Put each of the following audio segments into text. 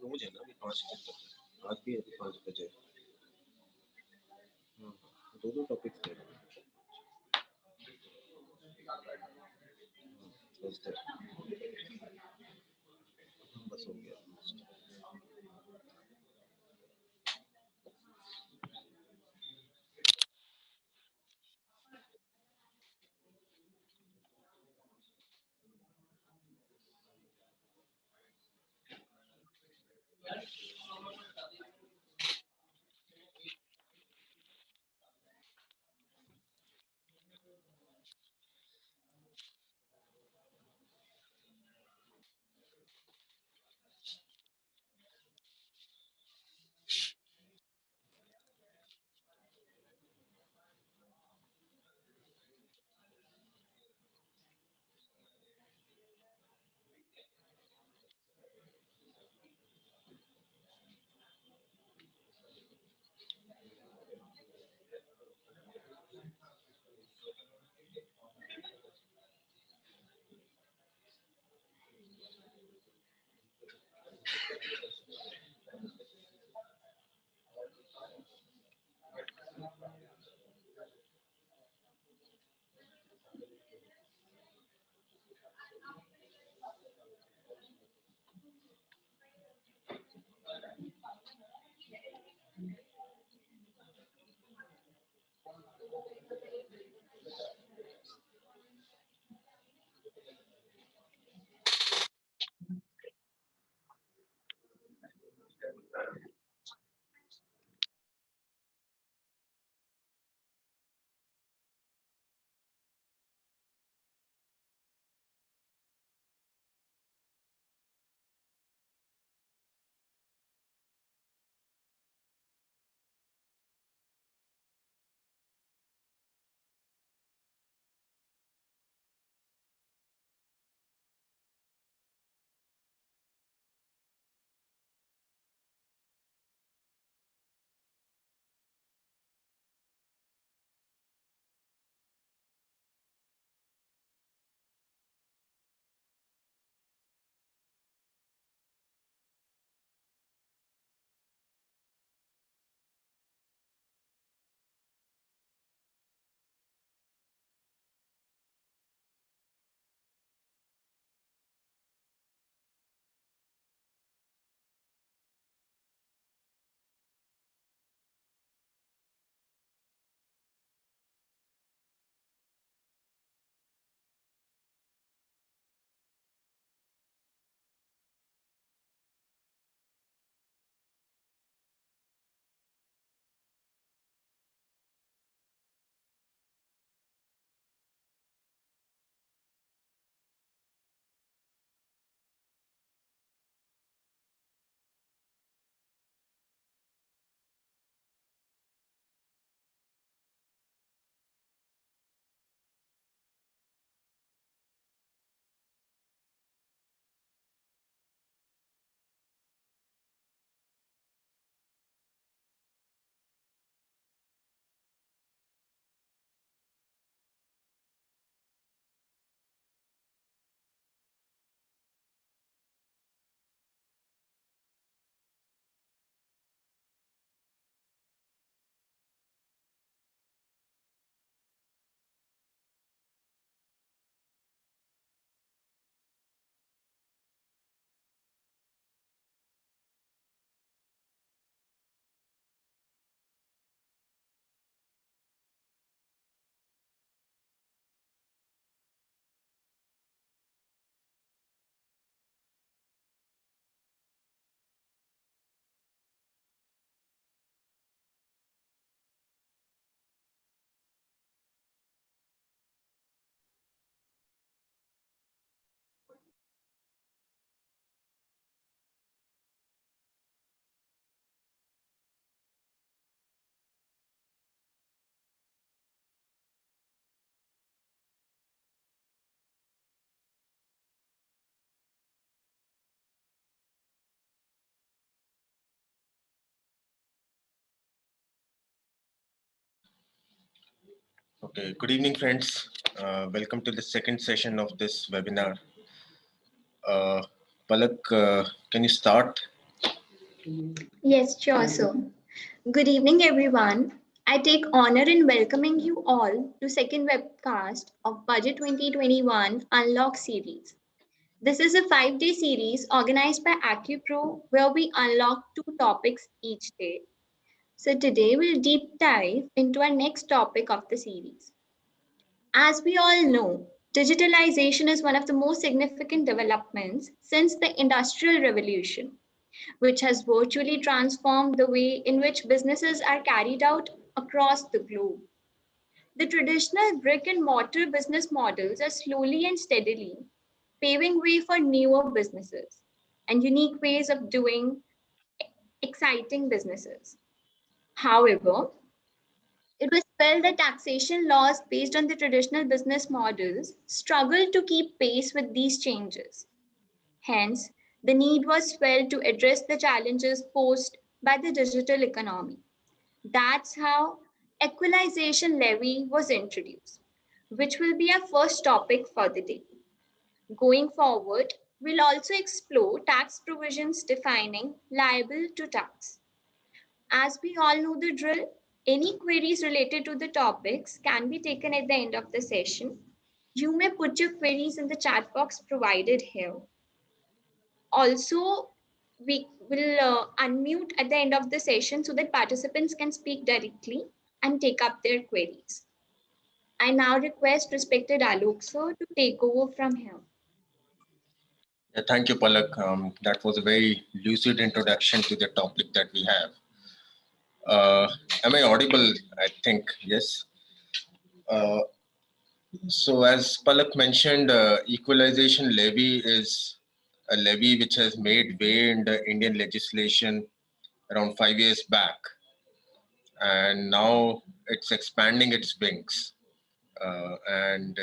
रोज है ना अभी 5 दिन तक, आज भी अभी 5 बजे। दो दो टॉपिक्स थे थर्सडे, बस हो गया। Okay, good evening, friends. Welcome to the second session of this webinar. Palak, can you start? Yes, sure, sir. Good evening, everyone. I take honor in welcoming you all to second webcast of Budget 2021 Unlock series. This is a 5-day series organized by AcuPro where we unlock 2 topics each day. So today we'll deep dive into our next topic of the series. As we all know, digitalization is one of the most significant developments since the Industrial Revolution, which has virtually transformed the way in which businesses are carried out across the globe. The traditional brick and mortar business models are slowly and steadily paving way for newer businesses and unique ways of doing exciting businesses. However, it was felt that taxation laws based on the traditional business models struggled to keep pace with these changes. Hence, the need was felt to address the challenges posed by the digital economy. That's how equalization levy was introduced, which will be our first topic for the day. Going forward, we'll also explore tax provisions defining liable to tax. As we all know the drill, any queries related to the topics can be taken at the end of the session. You may put your queries in the chat box provided here. Also, we will unmute at the end of the session so that participants can speak directly and take up their queries. I now request respected Alok sir to take over from here. Yeah, thank you, Palak. That was a very lucid introduction to the topic that we have. Am I audible? I think yes. Uh, so, as Palak mentioned, equalization levy is a levy which has made way in the Indian legislation around 5 years back, and now it's expanding its wings. And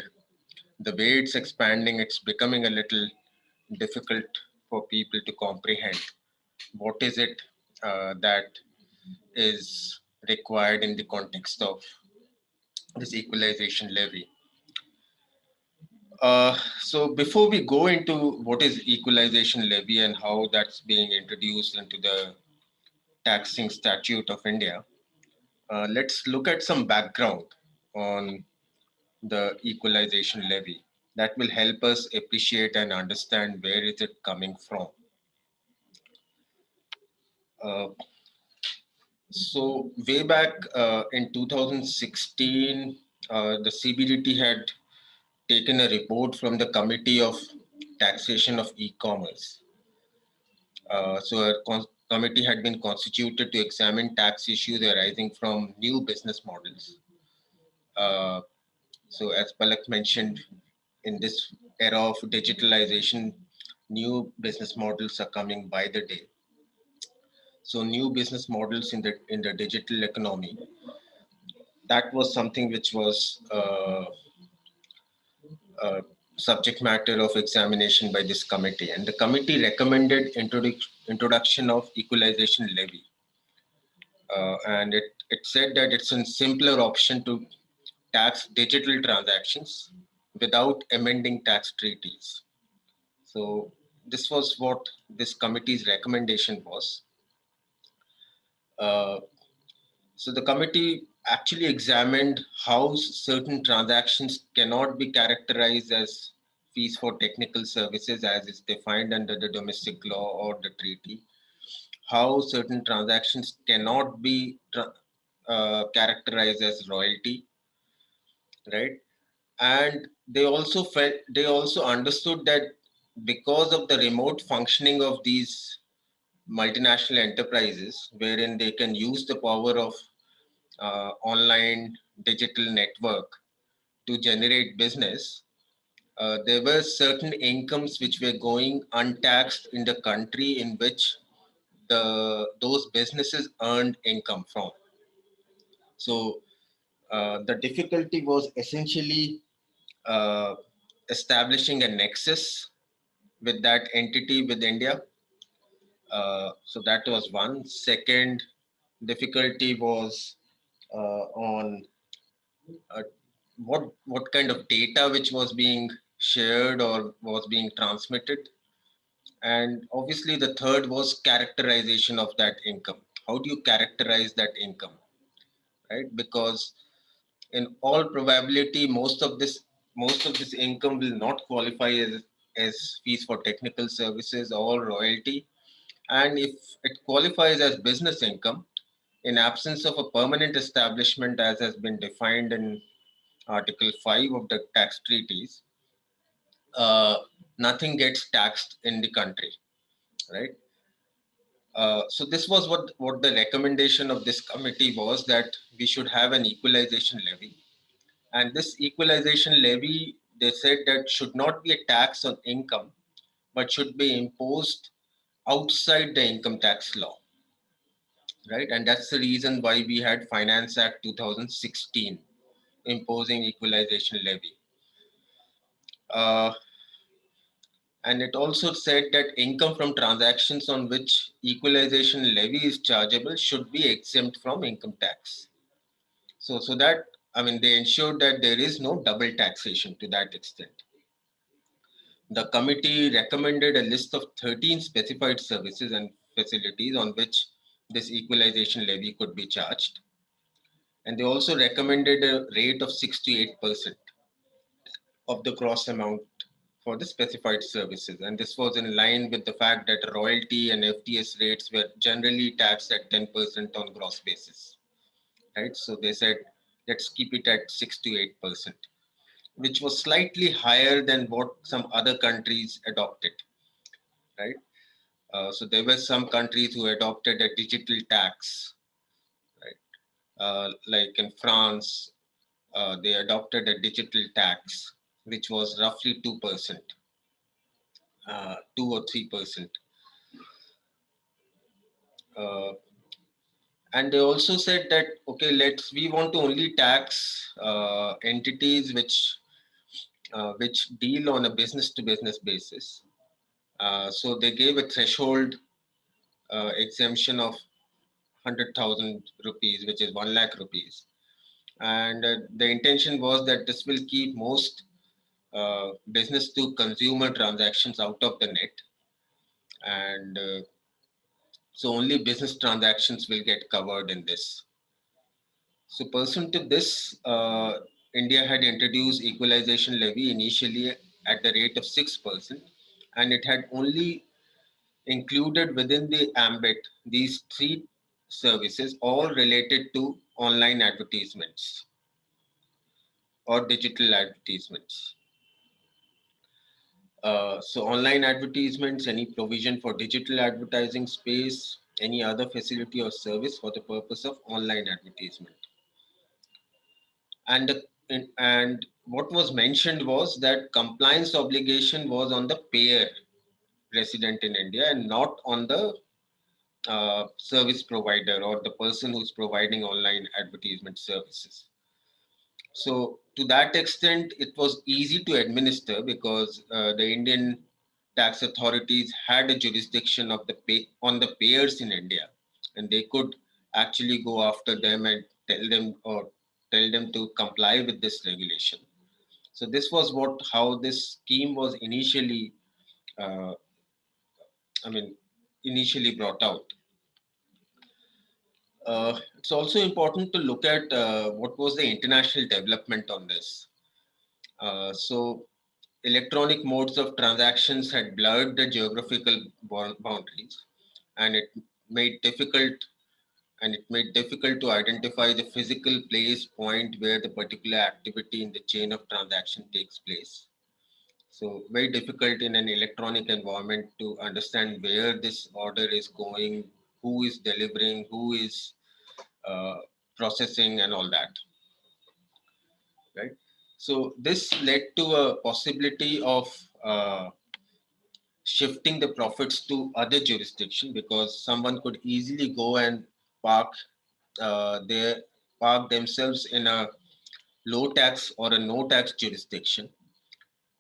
the way it's expanding, it's becoming a little difficult for people to comprehend what is it that is required in the context of this equalization levy. So before we go into what is equalization levy and how that's being introduced into the taxing statute of India, let's look at some background on the equalization levy. That will help us appreciate and understand where is it coming from. Uh, so way back in 2016, the CBDT had taken a report from the Committee of Taxation of E-Commerce. So a committee had been constituted to examine tax issues arising from new business models. Uh, so as Palak mentioned, in this era of digitalization, new business models are coming by the day. So new business models in the digital economy, that was something which was subject matter of examination by this committee, and the committee recommended introduction of equalization levy, and it said that it's a simpler option to tax digital transactions without amending tax treaties. So this was what this committee's recommendation was. Uh, so the committee actually examined how certain transactions cannot be characterized as fees for technical services as is defined under the domestic law or the treaty, how certain transactions cannot be characterized as royalty, right? And they also understood that because of the remote functioning of these multinational enterprises, wherein they can use the power of online digital network to generate business, there were certain incomes which were going untaxed in the country in which those businesses earned income from. So the difficulty was essentially uh, establishing a nexus with that entity with India. So that was one. Second difficulty was on what kind of data which was being shared or was being transmitted. And obviously, the third was characterization of that income. How do you characterize that income, right? Because in all probability, most of this income will not qualify as fees for technical services or royalty. And if it qualifies as business income, in absence of a permanent establishment as has been defined in Article 5 of the tax treaties, uh, nothing gets taxed in the country, right? So this was what the recommendation of this committee was, that we should have an equalization levy. And this equalization levy, they said, that should not be a tax on income, but should be imposed outside the income tax law, right? And that's the reason why we had Finance Act 2016 imposing equalization levy. Uh, and it also said that income from transactions on which equalization levy is chargeable should be exempt from income tax. So that, I mean, they ensured that there is no double taxation to that extent. The committee recommended a list of 13 specified services and facilities on which this equalization levy could be charged. And they also recommended a rate of 6 to 8% of the gross amount for the specified services. And this was in line with the fact that royalty and FTS rates were generally taxed at 10% on gross basis, right? So they said, let's keep it at 6 to 8%, which was slightly higher than what some other countries adopted, right? So there were some countries who adopted a digital tax, right? Like in France, they adopted a digital tax, which was roughly 2%, 2 or 3%. Uh, and they also said that, okay, we want to only tax entities which deal on a business to business basis. So they gave a threshold exemption of 100,000 rupees, which is 1 lakh rupees. And the intention was that this will keep most business to consumer transactions out of the net. And so only business transactions will get covered in this. So pursuant to this, India had introduced equalization levy initially at the rate of 6%, and it had only included within the ambit these three services, all related to online advertisements or digital advertisements. So online advertisements, any provision for digital advertising space, any other facility or service for the purpose of online advertisement. And and what was mentioned was that compliance obligation was on the payer resident in India and not on the service provider or the person who's providing online advertisement services. So to that extent, it was easy to administer because the Indian tax authorities had a jurisdiction of on the payers in India, and they could actually go after them and tell them to comply with this regulation. So this was how this scheme was uh, I mean, initially brought out. It's also important to look at what was the international development on this. So electronic modes of transactions had blurred the geographical boundaries, and made difficult it made difficult to identify the physical place point where the particular activity in the chain of transaction takes place. So very difficult in an electronic environment to understand where this order is going, who is delivering, who is uh, processing, and all that, right? So this led to a possibility of shifting the profits to other jurisdiction, because someone could easily go and park their park themselves in a low tax or a no tax jurisdiction,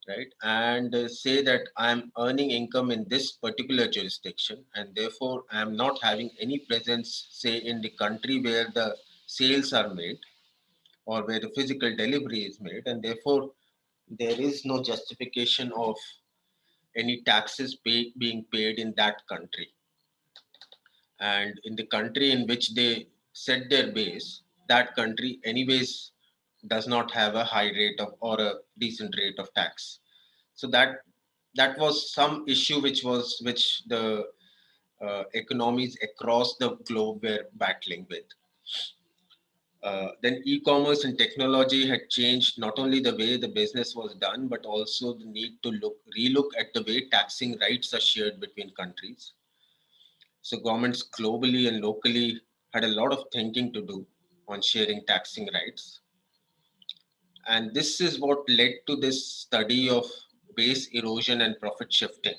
right? And say that I'm earning income in this particular jurisdiction, and therefore I'm not having any presence, say, in the country where the sales are made or where the physical delivery is made, and therefore there is no justification of any taxes being paid in that country. And in the country in which they set their base, that country anyways does not have a high rate of or a decent rate of tax. So that was some issue which the economies across the globe were battling with. Then e-commerce and technology had changed not only the way the business was done, but also the need to relook at the way taxing rights are shared between countries. So governments globally and locally had a lot of thinking to do on sharing taxing rights. And this is what led to this study of base erosion and profit shifting.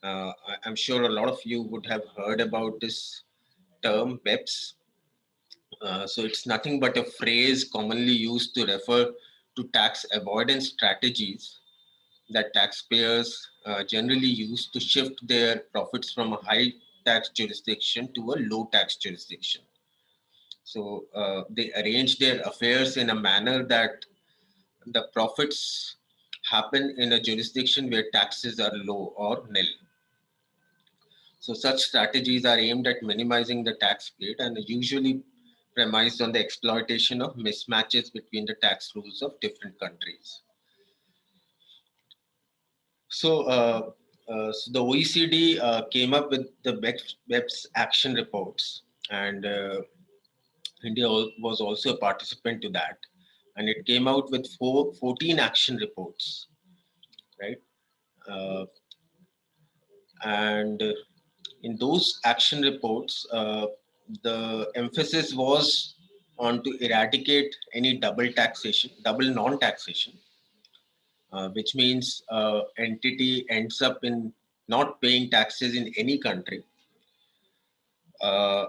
I'm sure a lot of you would have heard about this term, BEPS. So it's nothing but a phrase commonly used to refer to tax avoidance strategies that taxpayers generally use to shift their profits from a high tax jurisdiction to a low tax jurisdiction. So they arrange their affairs in a manner that the profits happen in a jurisdiction where taxes are low or nil. So such strategies are aimed at minimizing the tax paid and are usually premised on the exploitation of mismatches between the tax rules of different countries. So the OECD came up with the BEPS action reports, and India was also a participant to that. And it came out with 14 action reports, right? Uh, and in those action reports, the emphasis was on to eradicate any double taxation, double non-taxation, which means entity ends up in not paying taxes in any country, uh,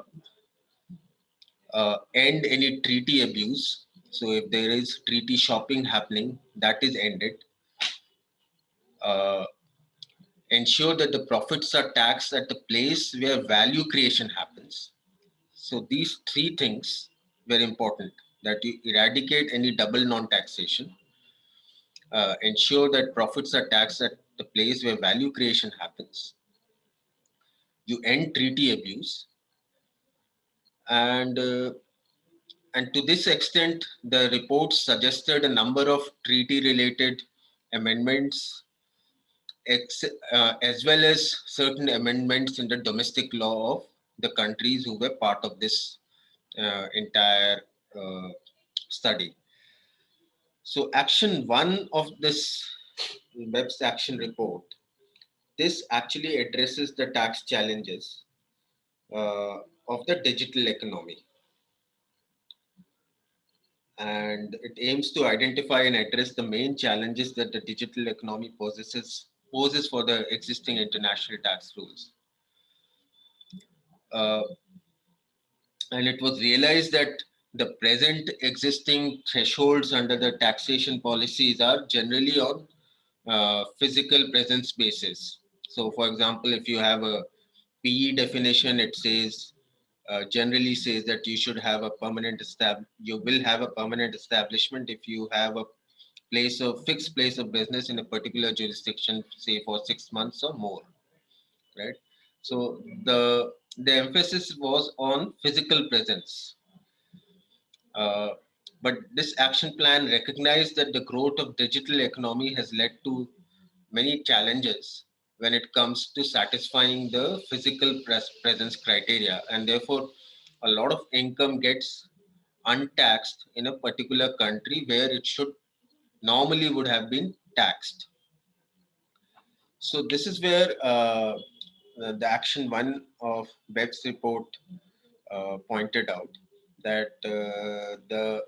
end any treaty abuse. So if there is treaty shopping happening, that is ended. Uh, ensure that the profits are taxed at the place where value creation happens. So these three things were important: that you eradicate any double non-taxation, ensure that profits are taxed at the place where value creation happens, you end treaty abuse, and to this extent, the report suggested a number of treaty-related amendments, as well as certain amendments in the domestic law of the countries who were part of this entire study. So, action one of this BEPS action report, this actually addresses the tax challenges of the digital economy, and it aims to identify and address the main challenges that the digital economy poses for the existing international tax rules. Uh, and it was realized that the present existing thresholds under the taxation policies are generally on physical presence basis. So, for example, if you have a PE definition, it says generally says that you should have a you will have a permanent establishment if you have a fixed place of business in a particular jurisdiction, say for 6 months or more, right? So the emphasis was on physical presence. Uh, but this action plan recognized that the growth of digital economy has led to many challenges when it comes to satisfying the physical presence criteria, and therefore a lot of income gets untaxed in a particular country where it should normally would have been taxed. So this is where the action one of BEPS report pointed out that the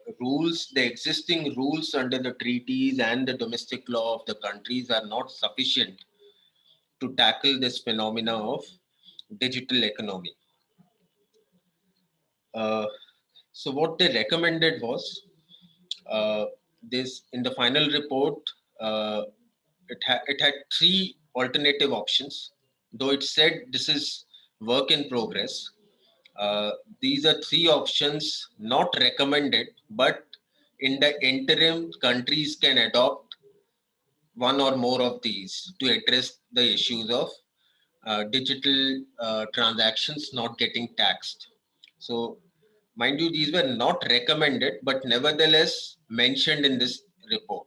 existing rules under the treaties and the domestic law of the countries are not sufficient to tackle this phenomena of digital economy. Uh, so what they recommended was this in the final report. It had three alternative options, though it said this is work in progress. These are three options not recommended, but in the interim, countries can adopt one or more of these to address the issues of digital transactions not getting taxed. So, mind you, these were not recommended, but nevertheless mentioned in this report.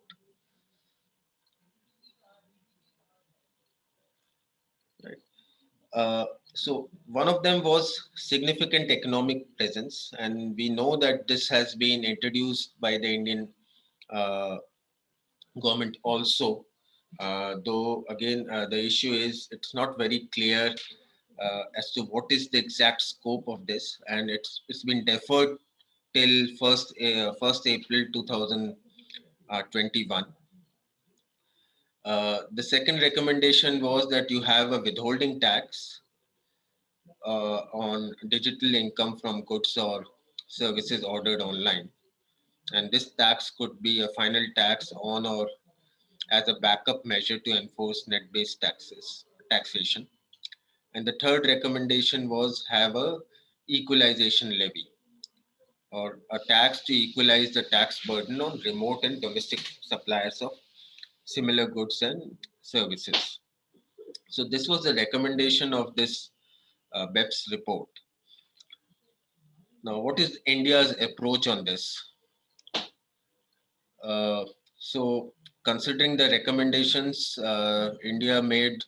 Right. So one of them was significant economic presence, and we know that this has been introduced by the Indian uh, government also. Though again, the issue is it's not very clear as to what is the exact scope of this, and it's been deferred till first April 2021. The second recommendation was that you have a withholding tax on digital income from goods or services ordered online. And this tax could be a final tax on or as a backup measure to enforce net-based taxation. And the third recommendation was have a equalization levy or a tax to equalize the tax burden on remote and domestic suppliers of similar goods and services. So this was the recommendation of this BEPS report. Now, what is India's approach on this? Uh, so, considering the recommendations, India made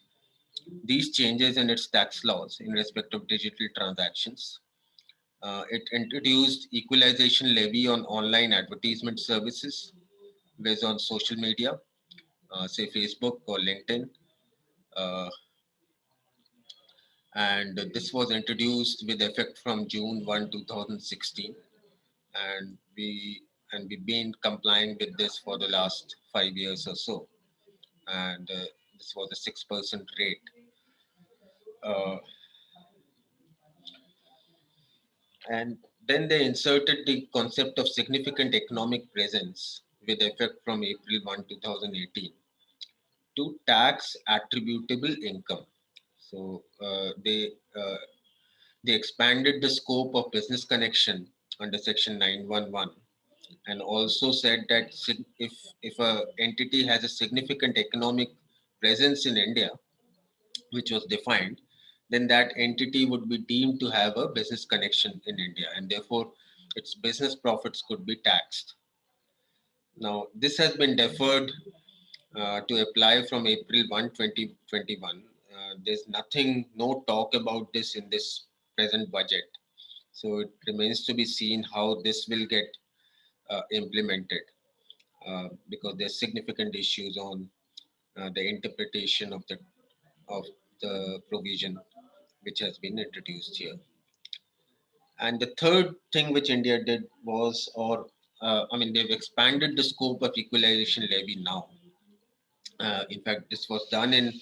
these changes in its tax laws in respect of digital transactions. It introduced equalization levy on online advertisement services based on social media, say Facebook or LinkedIn, uh, and this was introduced with effect from June 1, 2016, and we've been complying with this for the last 5 years or so. And this was a 6% rate. Uh, and then they inserted the concept of significant economic presence with effect from April 1, 2018 to tax attributable income. So they expanded the scope of business connection under Section 911 and also said that if a entity has a significant economic presence in India, which was defined, then that entity would be deemed to have a business connection in India, and therefore its business profits could be taxed. Now, this has been deferred to apply from April 1, 2021. There's nothing, no talk about this in this present budget. So it remains to be seen how this will get implemented because there's significant issues on the interpretation of the provision which has been introduced here. And the third thing which India did was, they've expanded the scope of equalization levy now. In fact, this was done in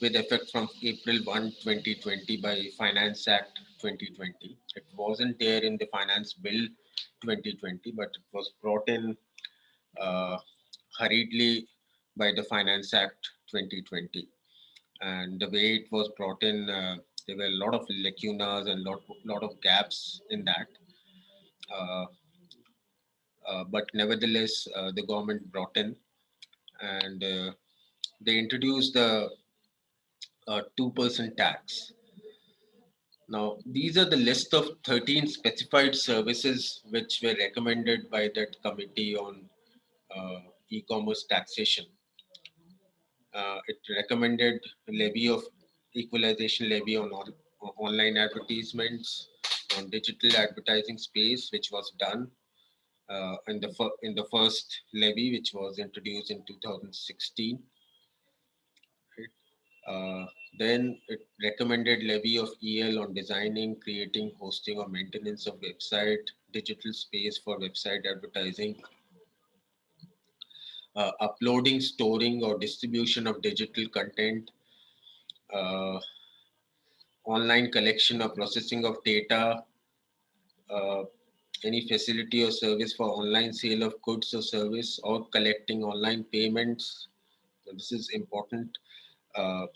with effect from April 1, 2020 by Finance Act 2020. It wasn't there in the Finance Bill 2020, but it was brought in uh, hurriedly by the Finance Act 2020. And the way it was brought in, there were a lot of lacunas and lot of gaps in that. Uh, but nevertheless, the government brought in and they introduced the 2% tax. Now, these are the list of 13 specified services which were recommended by that committee on e-commerce taxation. It recommended levy of equalization levy on online advertisements, on digital advertising space, which was done in the first levy, which was introduced in 2016. Right? Then it recommended levy of EL on designing, creating, hosting, or maintenance of website, digital space for website advertising, uploading, storing, or distribution of digital content, uh, online collection or processing of data, uh, any facility or service for online sale of goods or service, or collecting online payments. So this is important. Uh,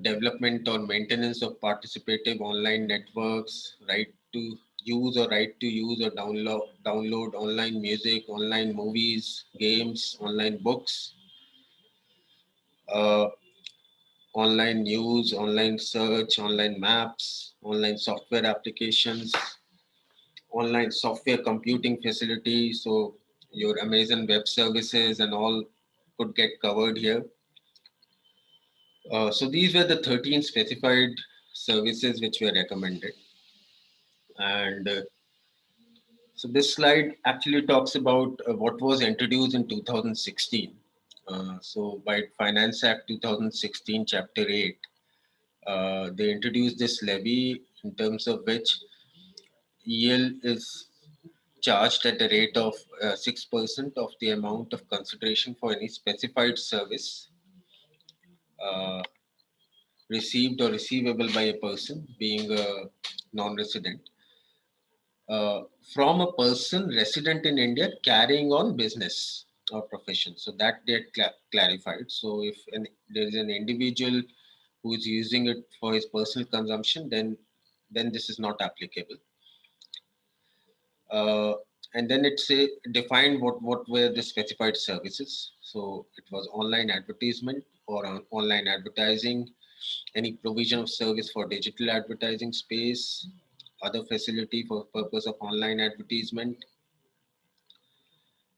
development or maintenance of participative online networks, right to use or right to use or download online music, online movies, games, online books, uh, online news, online search, online maps, online software applications, online software computing facility. So your Amazon Web Services and all could get covered here. So these were the 13 specified services which were recommended. And so this slide actually talks about what was introduced in 2016. So by Finance Act 2016, Chapter 8, they introduced this levy in terms of which EL is charged at the rate of 6% of the amount of consideration for any specified service uh, received or receivable by a person being a non-resident from a person resident in India carrying on business or profession. So that they had clarified. So if there is an individual who is using it for his personal consumption, then this is not applicable. Uh, and then it say defined what were the specified services. So it was online advertisement or online advertising, any provision of service for digital advertising space, other facility for purpose of online advertisement,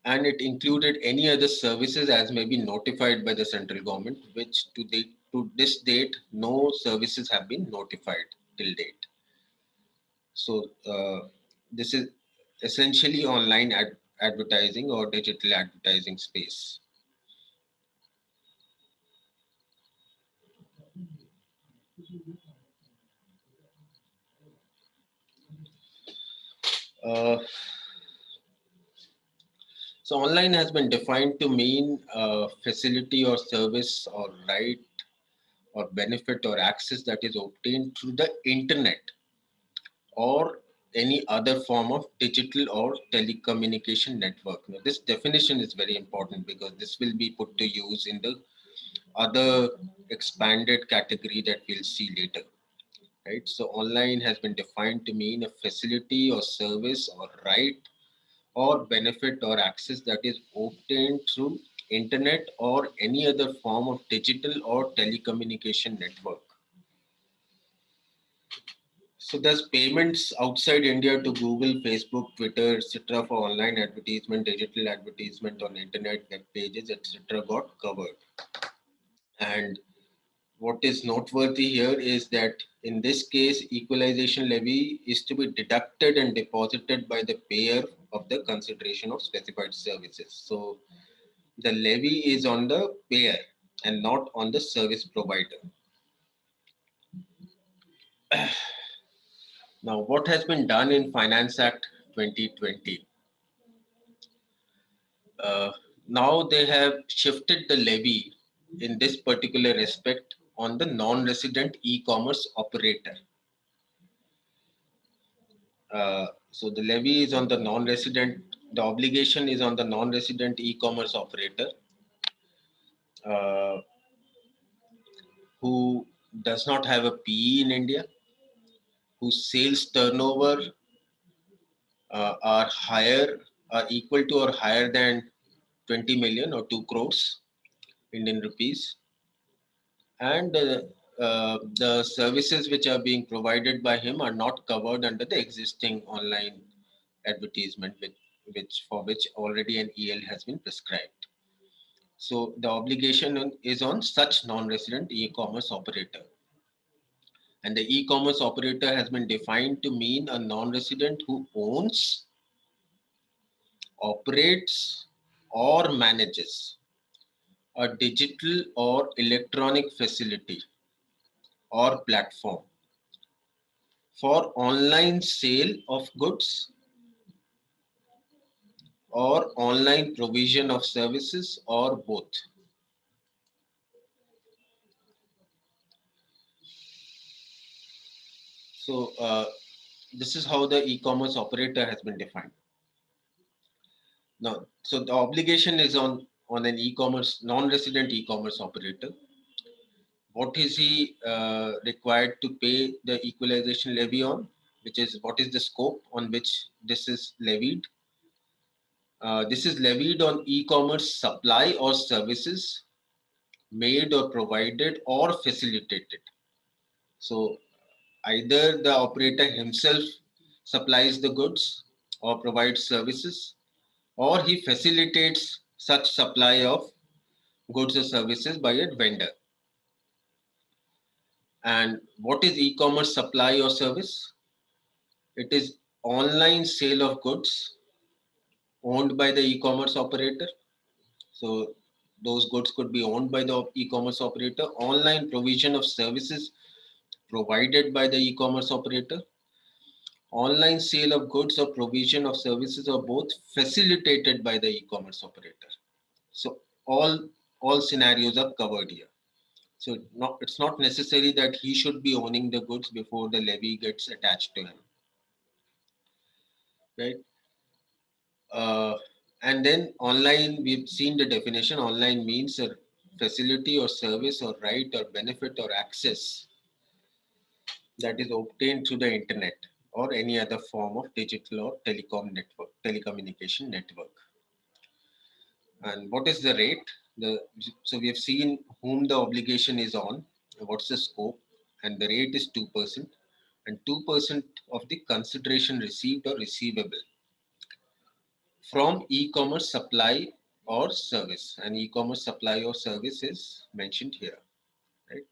and it included any other services as may be notified by the central government, which to this date no services have been notified till date. So this is essentially online advertising or digital advertising space. Uh, so online has been defined to mean facility or service or right or benefit or access that is obtained through the internet or any other form of digital or telecommunication network. Now, this definition is very important because this will be put to use in the other expanded category that we'll see later. Right? So online has been defined to mean a facility or service or right or benefit or access that is obtained through internet or any other form of digital or telecommunication network. So there's payments outside India to Google, Facebook, Twitter, etc. for online advertisement, digital advertisement on internet, web pages, etc. got covered. And what is noteworthy here is that in this case, equalization levy is to be deducted and deposited by the payer of the consideration of specified services. So the levy is on the payer and not on the service provider. Now, what has been done in Finance Act 2020? Uh, Now they have shifted the levy in this particular respect on the non-resident e-commerce operator. So the levy is on the non-resident, the obligation is on the non-resident e-commerce operator uh, who does not have a PE in India, whose sales turnover are higher, are equal to or higher than 20 million or 2 crores Indian rupees, and the services which are being provided by him are not covered under the existing online advertisement, which for which already an EL has been prescribed. So the obligation is on such non-resident e-commerce operator. And the e-commerce operator has been defined to mean a non-resident who owns, operates, or manages a digital or electronic facility or platform for online sale of goods or online provision of services or both. So this is how the e-commerce operator has been defined. Now, so the obligation is on an e-commerce, non-resident e-commerce operator. What is he required to pay the equalization levy on? which is what is the scope on which this is levied. This is levied on e-commerce supply or services made or provided or facilitated. So either the operator himself supplies the goods or provides services, or he facilitates such supply of goods or services by a vendor. And what is e-commerce supply or service? It is online sale of goods owned by the e-commerce operator. So those goods could be owned by the e-commerce operator. Online provision of services provided by the e-commerce operator. Online sale of goods or provision of services are both facilitated by the e-commerce operator. So all scenarios are covered here. So it's not necessary that he should be owning the goods before the levy gets attached to him, right? Uh, and then online, we've seen the definition. Online means a facility or service or right or benefit or access that is obtained through the internet or any other form of digital or telecommunication network. And what is the rate? So we have seen whom the obligation is on, what's the scope, and the rate is 2%, and 2% of the consideration received or receivable from e-commerce supply or service. And e-commerce supply or service is mentioned here, right?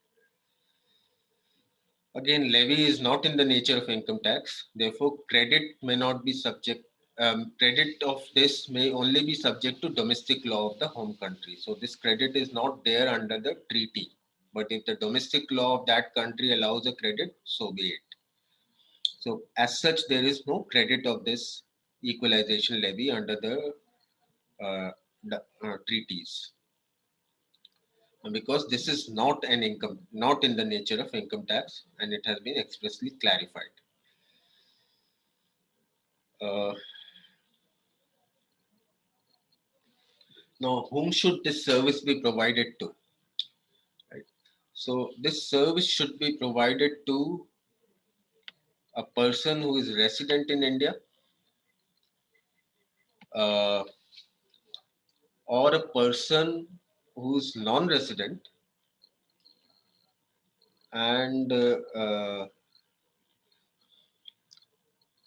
Again, levy is not in the nature of income tax. Therefore, credit may not be subject. Credit of this may only be subject to domestic law of the home country. So this credit is not there under the treaty. But if the domestic law of that country allows a credit, so be it. So as such, there is no credit of this equalization levy under uh, the treaties. And because this is not an income, not in the nature of income tax, and it has been expressly clarified. Uh, Now, whom should this service be provided to? Right. So, this service should be provided to a person who is resident in India, uh, or a person who's non-resident, and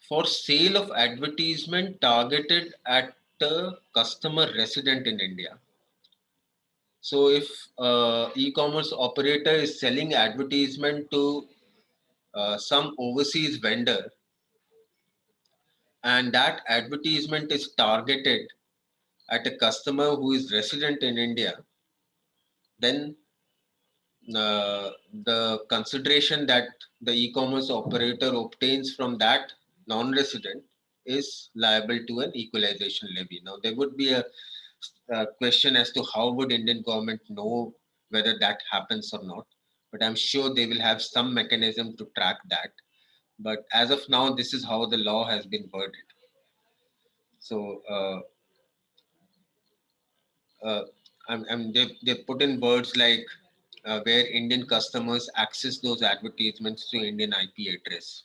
for sale of advertisement targeted at the customer resident in India. So, if e-commerce operator is selling advertisement to some overseas vendor, and that advertisement is targeted at a customer who is resident in India, then the consideration that the e-commerce operator obtains from that non-resident is liable to an equalization levy. Now, there would be a question as to how would Indian government know whether that happens or not, but I'm sure they will have some mechanism to track that. But as of now, this is how the law has been worded. So they put in words like where Indian customers access those advertisements through Indian IP address.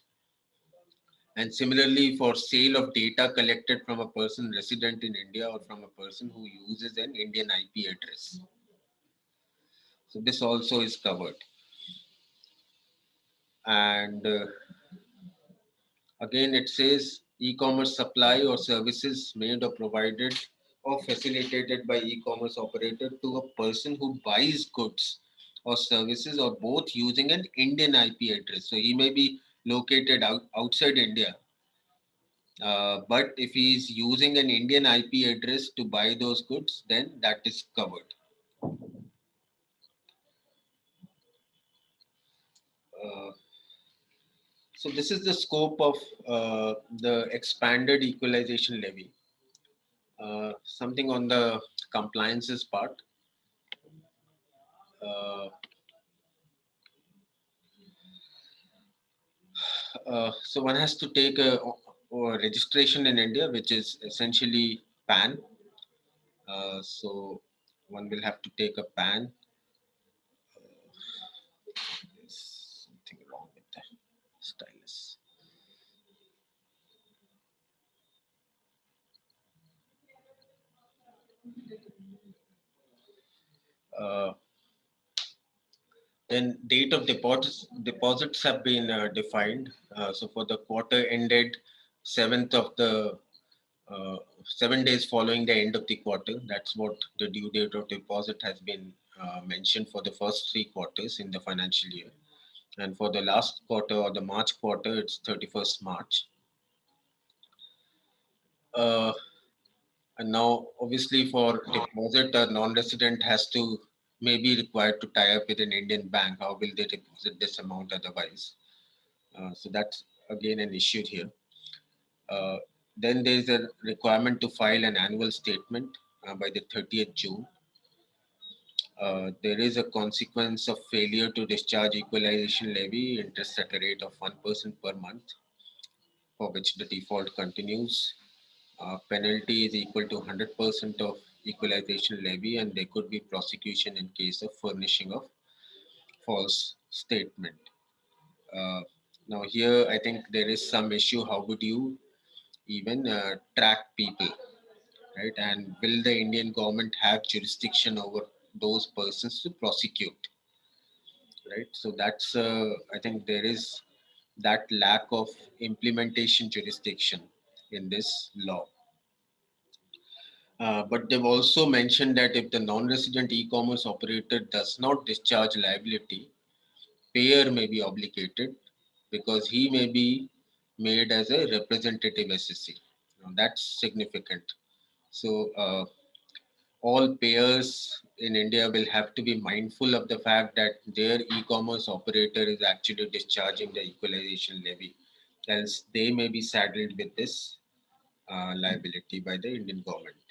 And similarly, for sale of data collected from a person resident in India or from a person who uses an Indian IP address. So this also is covered. And again, it says e-commerce supply or services made or provided or facilitated by e-commerce operator to a person who buys goods or services or both using an Indian IP address. So he may be located outside India, but if he is using an Indian IP address to buy those goods, then that is covered. Uh, so this is the scope of the expanded equalization levy. Something on the compliances part. Uh, so one has to take a registration in India, which is essentially PAN. So one will have to take a PAN. There's something wrong with the stylus. Then date of deposits have been defined. So for the quarter ended 7th of the 7 days following the end of the quarter, that's what the due date of deposit has been mentioned for the first 3 quarters in the financial year. And for the last quarter or the March quarter, it's 31st March. Uh, and now, obviously, for deposit, a non-resident has to maybe required to tie up with an Indian bank. How will they deposit this amount otherwise? So that's again an issue here. Uh, then there is a requirement to file an annual statement by the 30th June. There is a consequence of failure to discharge equalization levy interest at a rate of 1% per month, for which the default continues. Penalty is equal to 100% of equalization levy, and there could be prosecution in case of furnishing of false statement. Uh, Now here, I think there is some issue. How would you even track people, right? And will the Indian government have jurisdiction over those persons to prosecute, right? So that's, I think there is that lack of implementation jurisdiction in this law. But they've also mentioned that if the non-resident e-commerce operator does not discharge liability, payer may be obligated because he may be made as a representative SSC. Now, that's significant. So all payers in India will have to be mindful of the fact that their e-commerce operator is actually discharging the equalization levy, else they may be saddled with this liability by the Indian government.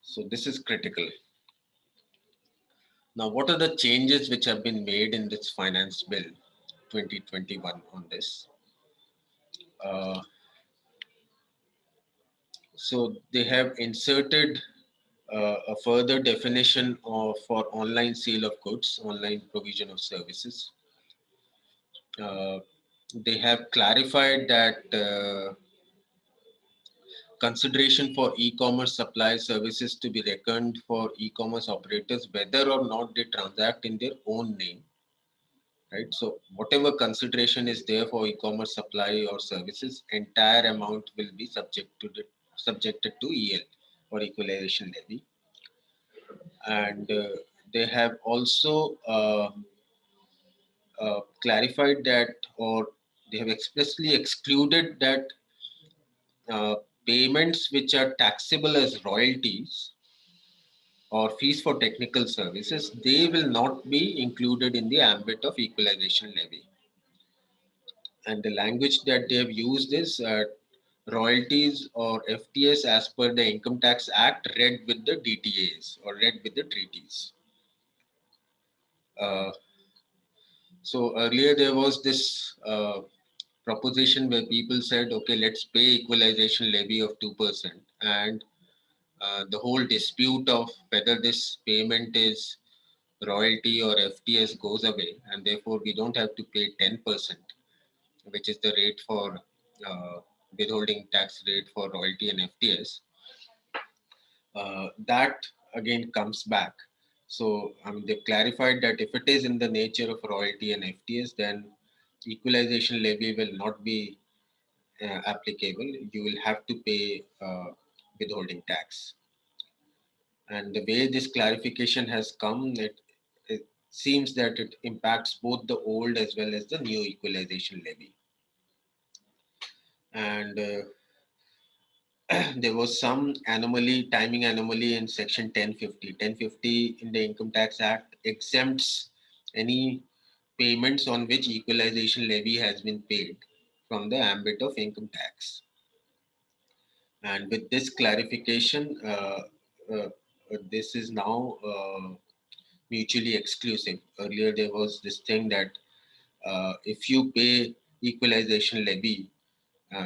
So this is critical. Now, what are the changes which have been made in this finance bill 2021 on this? Uh, so they have inserted a further definition of for online sale of goods, online provision of services. Uh, they have clarified that consideration for e-commerce supply services to be reckoned for e-commerce operators, whether or not they transact in their own name, right? So whatever consideration is there for e-commerce supply or services, entire amount will be subjected to EL or equalization levy. And they have also clarified that, or they have expressly excluded that uh, payments which are taxable as royalties or fees for technical services, they will not be included in the ambit of equalization levy. And the language that they have used is royalties or FTS as per the Income Tax Act read with the DTAs or read with the treaties. Uh, so earlier there was this proposition where people said, okay, let's pay equalization levy of 2%. And the whole dispute of whether this payment is royalty or FTS goes away. And therefore, we don't have to pay 10%, which is the rate for withholding tax rate for royalty and FTS. That again comes back. So they clarified that if it is in the nature of royalty and FTS, then equalization levy will not be applicable. You will have to pay withholding tax. And the way this clarification has come, it seems that it impacts both the old as well as the new equalization levy. And there was some timing anomaly in section 1050. 1050 in the Income Tax Act exempts any payments on which equalization levy has been paid from the ambit of income tax. And with this clarification, uh, this is now mutually exclusive. Earlier, there was this thing that if you pay equalization levy,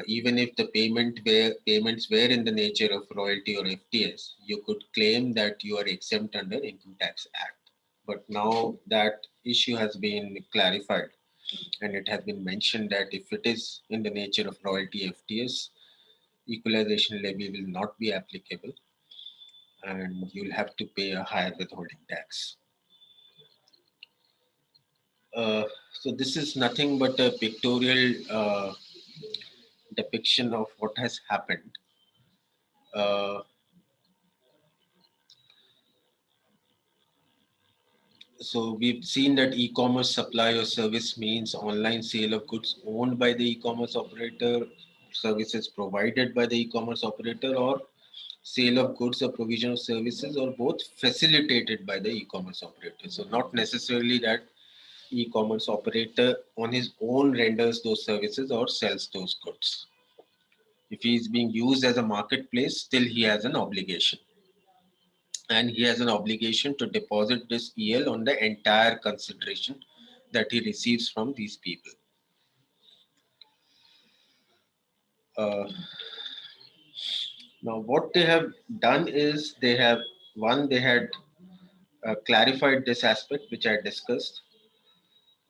even if the payments were in the nature of royalty or FTS, you could claim that you are exempt under Income Tax Act. But now that issue has been clarified, and it has been mentioned that if it is in the nature of royalty FTS, equalization levy will not be applicable, and you'll have to pay a higher withholding tax. So this is nothing but a pictorial depiction of what has happened. Uh, so we've seen that e-commerce supply or service means online sale of goods owned by the e-commerce operator, services provided by the e-commerce operator, or sale of goods or provision of services, or both facilitated by the e-commerce operator. So not necessarily that e-commerce operator on his own renders those services or sells those goods. If he is being used as a marketplace, still he has an obligation. And he has an obligation to deposit this EL on the entire consideration that he receives from these people. Uh, Now, what they have done is they had clarified this aspect which I discussed.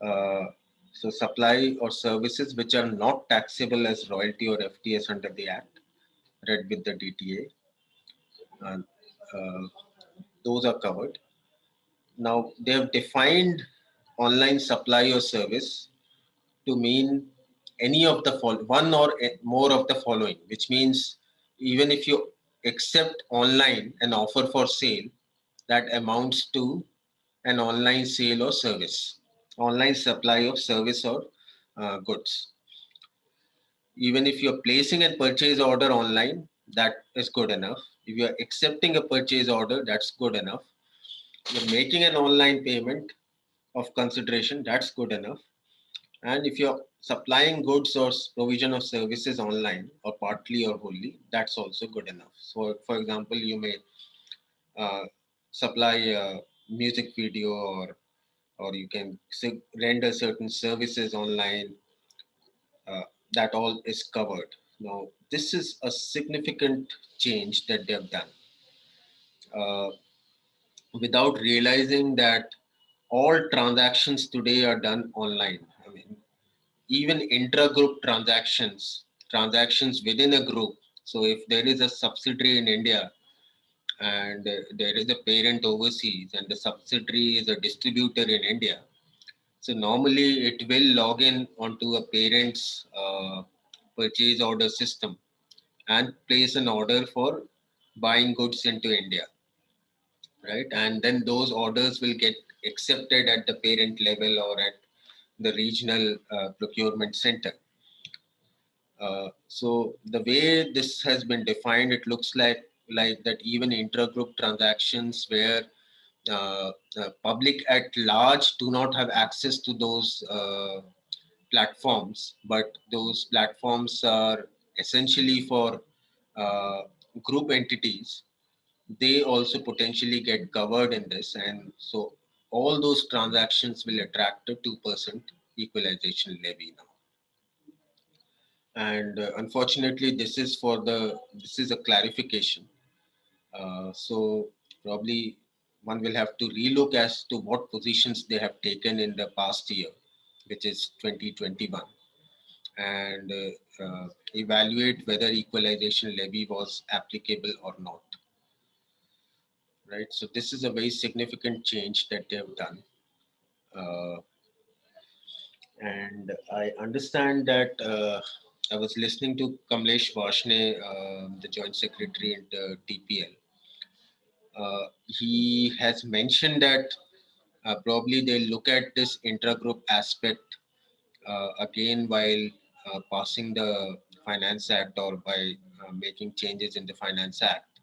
Uh, so, supply or services which are not taxable as royalty or FTS under the Act, read with the DTA, uh, those are covered. Now, they have defined online supply or service to mean any of the one or more of the following, which means even if you accept online an offer for sale, that amounts to an online sale or service, online supply of service or goods. Even if you're placing a purchase order online, that is good enough. If you're accepting a purchase order, that's good enough. You're making an online payment of consideration, that's good enough. And if you're supplying goods or provision of services online or partly or wholly, that's also good enough. So, for example, you may uh, supply a music video, or you can render certain services online. That all is covered. Now, this is a significant change that they've done uh, without realizing that all transactions today are done online. I mean, even intra-group transactions within a group. So if there is a subsidiary in India and there is a parent overseas and the subsidiary is a distributor in India, so normally it will log in onto a parent's purchase order system and place an order for buying goods into India, right? And then those orders will get accepted at the parent level or at the regional procurement center. So the way this has been defined, it looks like that even intra-group transactions where public at large do not have access to those platforms, but those platforms are essentially for uh, group entities. They also potentially get covered in this, and so all those transactions will attract a 2% equalization levy now. And unfortunately this is a clarification, so probably one will have to relook as to what positions they have taken in the past year, which is 2021, and evaluate whether equalization levy was applicable or not, right? So this is a very significant change that they have done. uh, And I understand that I was listening to Kamlesh Vashne, the Joint Secretary in the TPL. He has mentioned that probably they'll look at this intra-group aspect again while passing the Finance Act or by making changes in the Finance Act.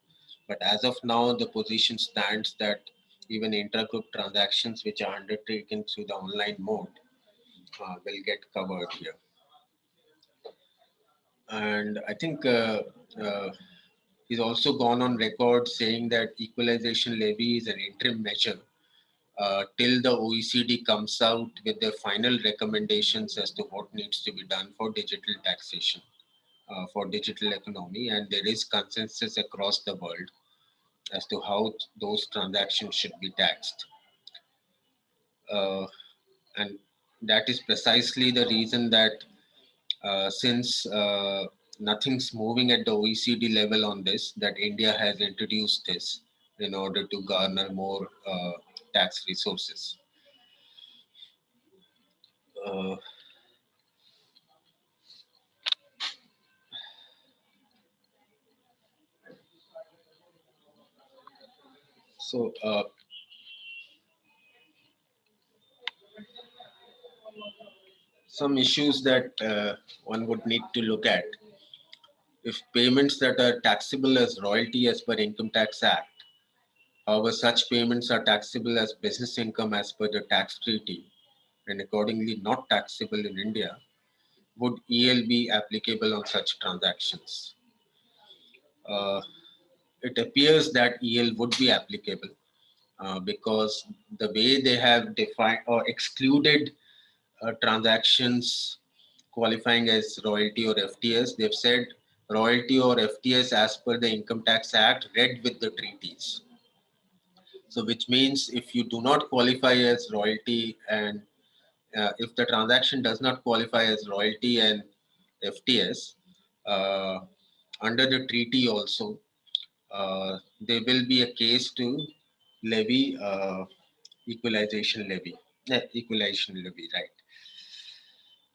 But as of now, the position stands that even intra-group transactions which are undertaken through the online mode will get covered here. And I think uh, he's also gone on record saying that equalization levy is an interim measure till the OECD comes out with their final recommendations as to what needs to be done for digital taxation, for digital economy, and there is consensus across the world as to how those transactions should be taxed. Uh, and that is precisely the reason that since nothing's moving at the OECD level on this, that India has introduced this in order to garner more tax resources. Uh, so some issues that one would need to look at. If payments that are taxable as royalty as per Income Tax Act, however, such payments are taxable as business income as per the tax treaty and accordingly not taxable in India, would EL be applicable on such transactions? Uh, it appears that EL would be applicable because the way they have defined or excluded transactions qualifying as royalty or FTS, they've said royalty or FTS as per the Income Tax Act read with the treaties. So, which means if you do not qualify as royalty and if the transaction does not qualify as royalty and FTS, uh, under the treaty also, there will be a case to levy equalization levy, equalization levy, right?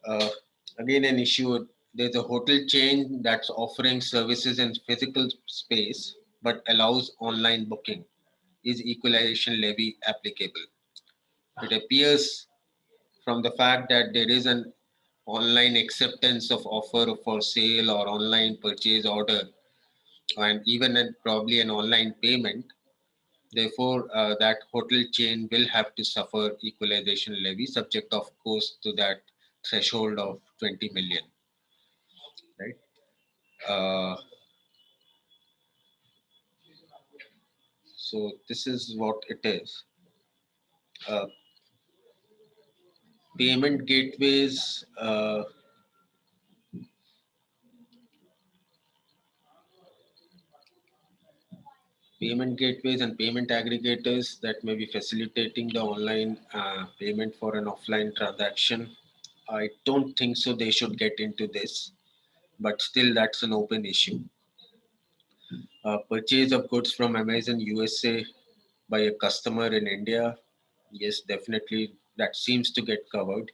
Uh, Again, an issue. There's a hotel chain that's offering services in physical space but allows online booking. Is equalization levy applicable? It appears from the fact that there is an online acceptance of offer for sale or online purchase order and even probably an online payment. Therefore, that hotel chain will have to suffer equalization levy, subject, of course, to that threshold of 20 million. Right. Uh, so this is what it is. Uh, Payment gateways. Payment gateways and payment aggregators that may be facilitating the online payment for an offline transaction. I don't think so. They should get into this, but still, that's an open issue. Purchase of goods from Amazon USA by a customer in India, yes, definitely that seems to get covered.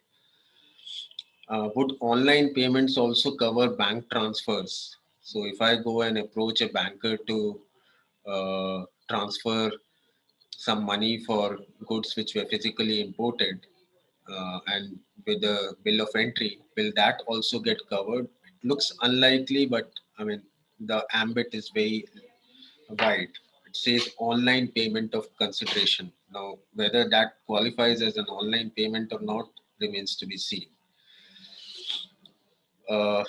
Would online payments also cover bank transfers? So if I go and approach a banker to transfer some money for goods which were physically imported and with a bill of entry, will that also get covered? It looks unlikely, but I mean, the ambit is very wide. It says online payment of consideration. Now, whether that qualifies as an online payment or not remains to be seen. Uh,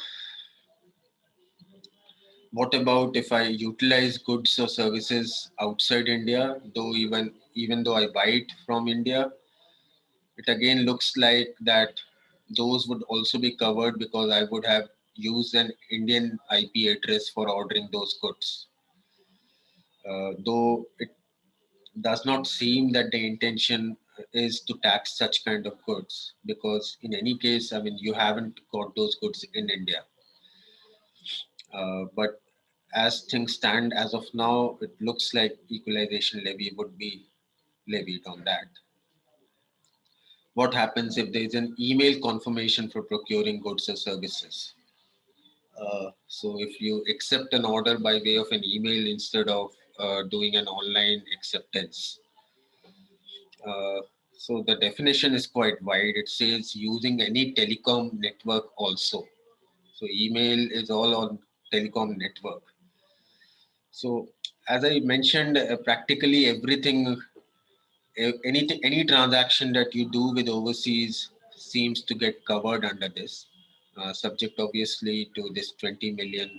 what about if I utilize goods or services outside India, though even though I buy it from India, it again looks like that those would also be covered because I would have used an Indian IP address for ordering those goods. Though it does not seem that the intention is to tax such kind of goods because in any case, I mean, you haven't got those goods in India. But as things stand as of now, it looks like equalization levy would be levied on that. What happens if there is an email confirmation for procuring goods or services? So if you accept an order by way of an email instead of doing an online acceptance, so the definition is quite wide. It says using any telecom network also. So email is all on telecom network. So as I mentioned, practically everything, any transaction that you do with overseas seems to get covered under this, subject obviously to this 20 million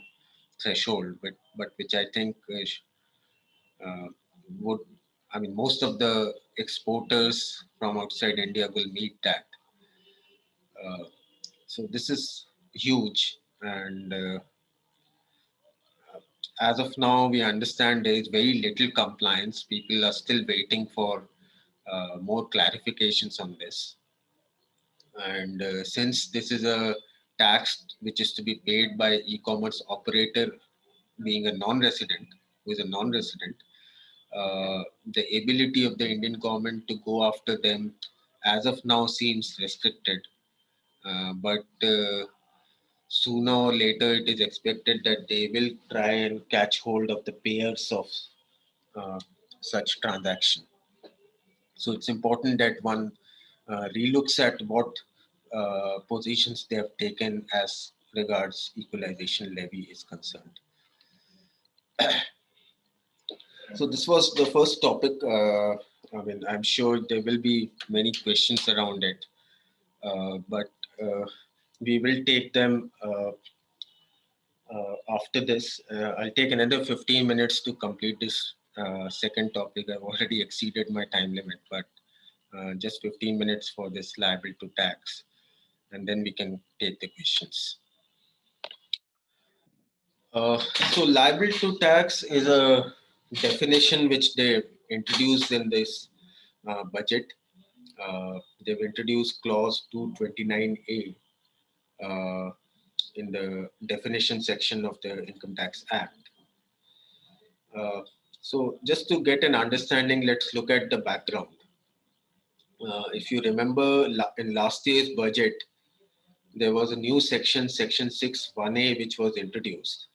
threshold, but which I think uh, would, I mean, most of the exporters from outside India will meet that. Uh, so this is huge, and as of now, we understand there is very little compliance. People are still waiting for more clarifications on this. And since this is a tax which is to be paid by e-commerce operator being a non-resident, who is a non-resident, the ability of the Indian government to go after them as of now seems restricted. but sooner or later it is expected that they will try and catch hold of the payers of such transaction. So it's important that one relooks at what positions they have taken as regards equalization levy is concerned. So this was the first topic. I mean, I'm sure there will be many questions around it, but we will take them after this. I'll take another 15 minutes to complete this second topic. I've already exceeded my time limit, but just 15 minutes for this liable to tax, and then we can take the questions. Uh, so liable to tax is a definition which they introduced in this budget. They've introduced clause 229A in the definition section of the Income Tax Act. So just to get an understanding, let's look at the background. If you remember in last year's budget, there was a new section, section 6(1)(a), which was introduced.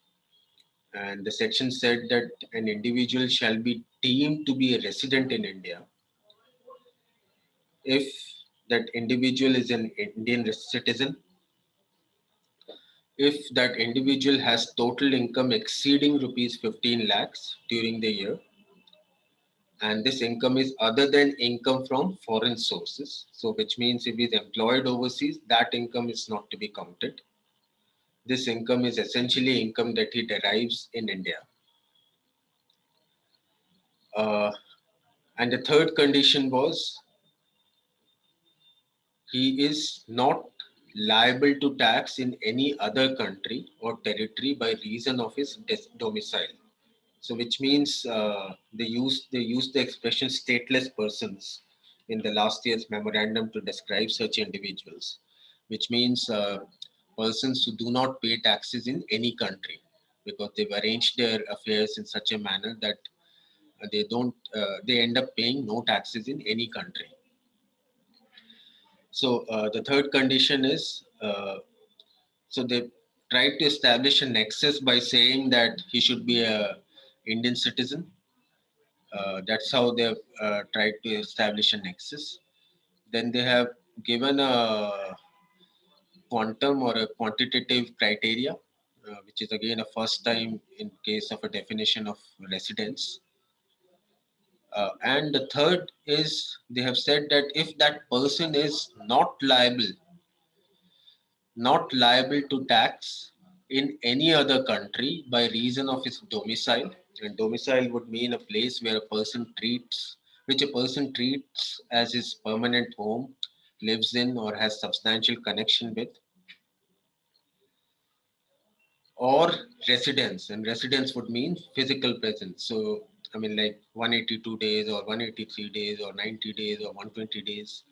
And the section said that an individual shall be deemed to be a resident in India if that individual is an Indian citizen, if that individual has total income exceeding rupees 15 lakhs during the year, and this income is other than income from foreign sources. So which means if he's employed overseas, that income is not to be counted. This income is essentially income that he derives in India. And the third condition was he is not liable to tax in any other country or territory by reason of his domicile. So which means they used the expression stateless persons in the last year's memorandum to describe such individuals, which means persons who do not pay taxes in any country because they've arranged their affairs in such a manner that they end up paying no taxes in any country. So the third condition is so they tried to establish a nexus by saying that he should be a Indian citizen. That's how they've tried to establish a nexus. Then they have given a quantum or a quantitative criteria, which is again a first time in case of a definition of residence. And the third is they have said that if that person is not liable to tax in any other country by reason of his domicile, and domicile would mean a place where which a person treats as his permanent home, lives in or has substantial connection with, or residence, and residence would mean physical presence. So I mean, like 182 days or 183 days or 90 days or 120 days,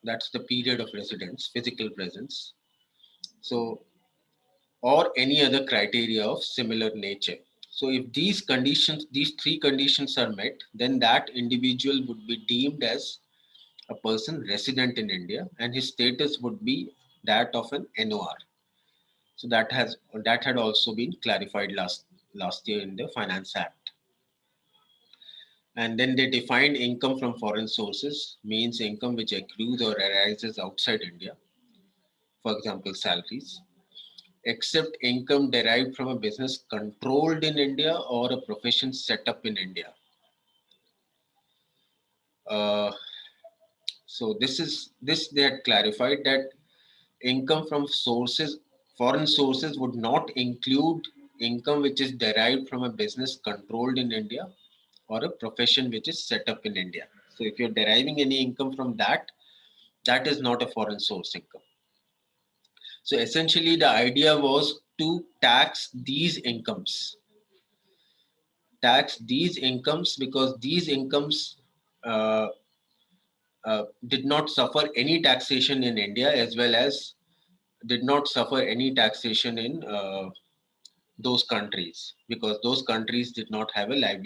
that's the period of residence, physical presence. So or any other criteria of similar nature. So if these three conditions are met, then that individual would be deemed as a person resident in India and his status would be that of an NOR. So that had also been clarified last year in the Finance Act. And then they defined income from foreign sources means income which accrues or arises outside India, for example, salaries, except income derived from a business controlled in India or a profession set up in India. Uh, so this they had clarified that income from foreign sources would not include income which is derived from a business controlled in India or a profession which is set up in India. So if you're deriving any income from that is not a foreign source income. So essentially the idea was to tax these incomes because these incomes uh, did not suffer any taxation in India as well as did not suffer any taxation in those countries because those countries did not have a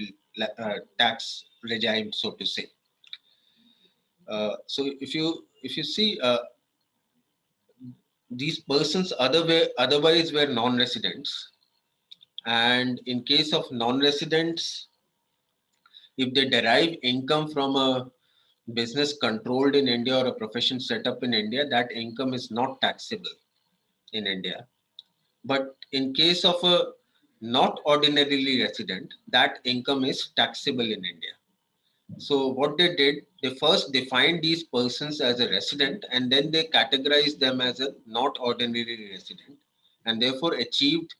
tax regime, so to say. So if you see, these persons otherwise were non-residents. And in case of non-residents, if they derive income from a business controlled in India or a profession set up in India, that income is not taxable in India. But in case of a not ordinarily resident, that income is taxable in India. So what they did, they first defined these persons as a resident and then they categorized them as a not ordinary resident and therefore achieved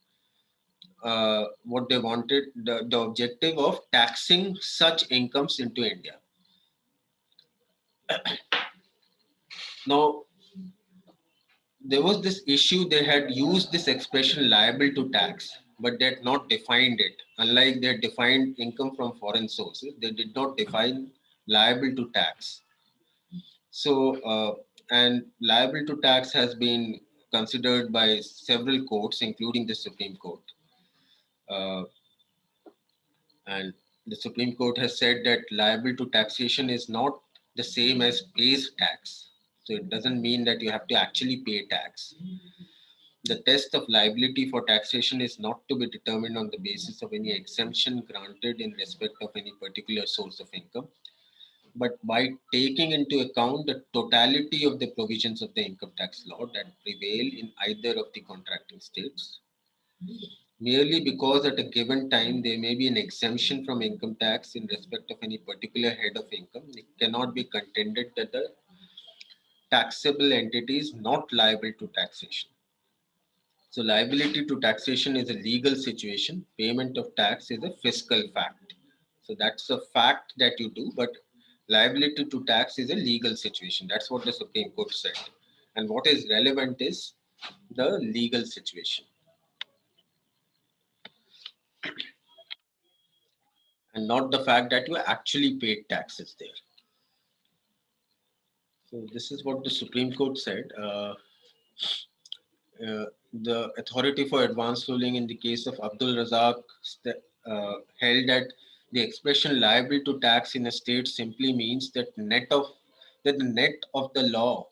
what they wanted, the objective of taxing such incomes into India. Now, there was this issue, they had used this expression liable to tax, but they had not defined it. Unlike they had defined income from foreign sources, they did not define liable to tax. So, and liable to tax has been considered by several courts, including the Supreme Court. Uh, and the Supreme Court has said that liable to taxation is not the same as pays tax. So it doesn't mean that you have to actually pay tax. The test of liability for taxation is not to be determined on the basis of any exemption granted in respect of any particular source of income, but by taking into account the totality of the provisions of the income tax law that prevail in either of the contracting states. Merely because at a given time there may be an exemption from income tax in respect of any particular head of income, it cannot be contended that the taxable entity is not liable to taxation. So liability to taxation is a legal situation. Payment of tax is a fiscal fact. So that's a fact that you do, but liability to tax is a legal situation. That's what the Supreme Court said. And what is relevant is the legal situation and not the fact that you actually paid taxes there. So this is what the Supreme Court said. The authority for advanced ruling in the case of Abdul Razak held that the expression liable to tax in a state simply means that that the net of the law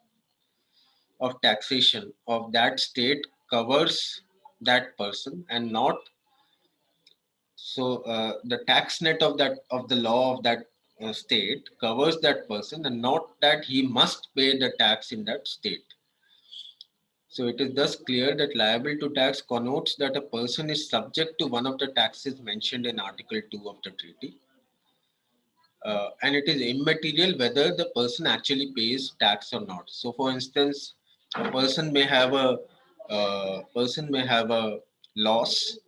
of taxation of that state covers that person and not the tax net of the law of that state covers that person and not that he must pay the tax in that state. So it is thus clear that liable to tax connotes that a person is subject to one of the taxes mentioned in Article 2 of the treaty. And it is immaterial whether the person actually pays tax or not. So, for instance, a person may have a loss,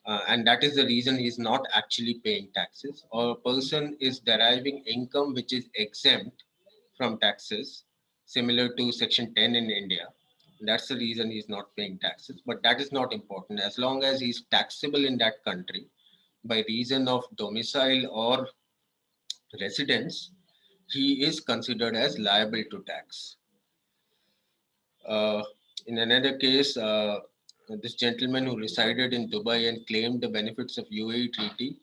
and that is the reason he is not actually paying taxes. Or a person is deriving income which is exempt from taxes, similar to Section 10 in India. That's the reason he's not paying taxes. But that is not important. As long as he's taxable in that country by reason of domicile or residence, he is considered as liable to tax. Uh, in another case, this gentleman who resided in Dubai and claimed the benefits of UAE treaty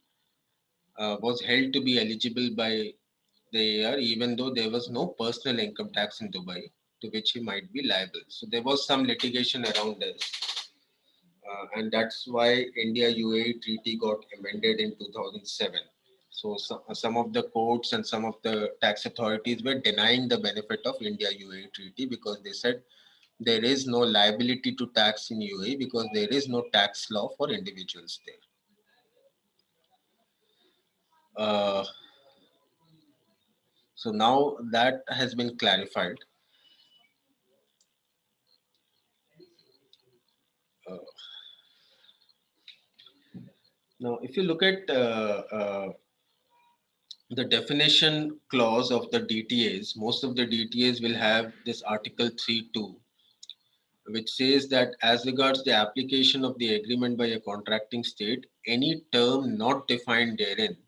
was held to be eligible by the year, even though there was no personal income tax in Dubai to which he might be liable. So there was some litigation around this. And that's why India UAE treaty got amended in 2007. So some of the courts and some of the tax authorities were denying the benefit of India UAE treaty because they said there is no liability to tax in UAE because there is no tax law for individuals there. Uh, so now that has been clarified. Uh, Now, if you look at the definition clause of the DTAs, most of the DTAs will have this Article 3(2), which says that as regards the application of the agreement by a contracting state, any term not defined therein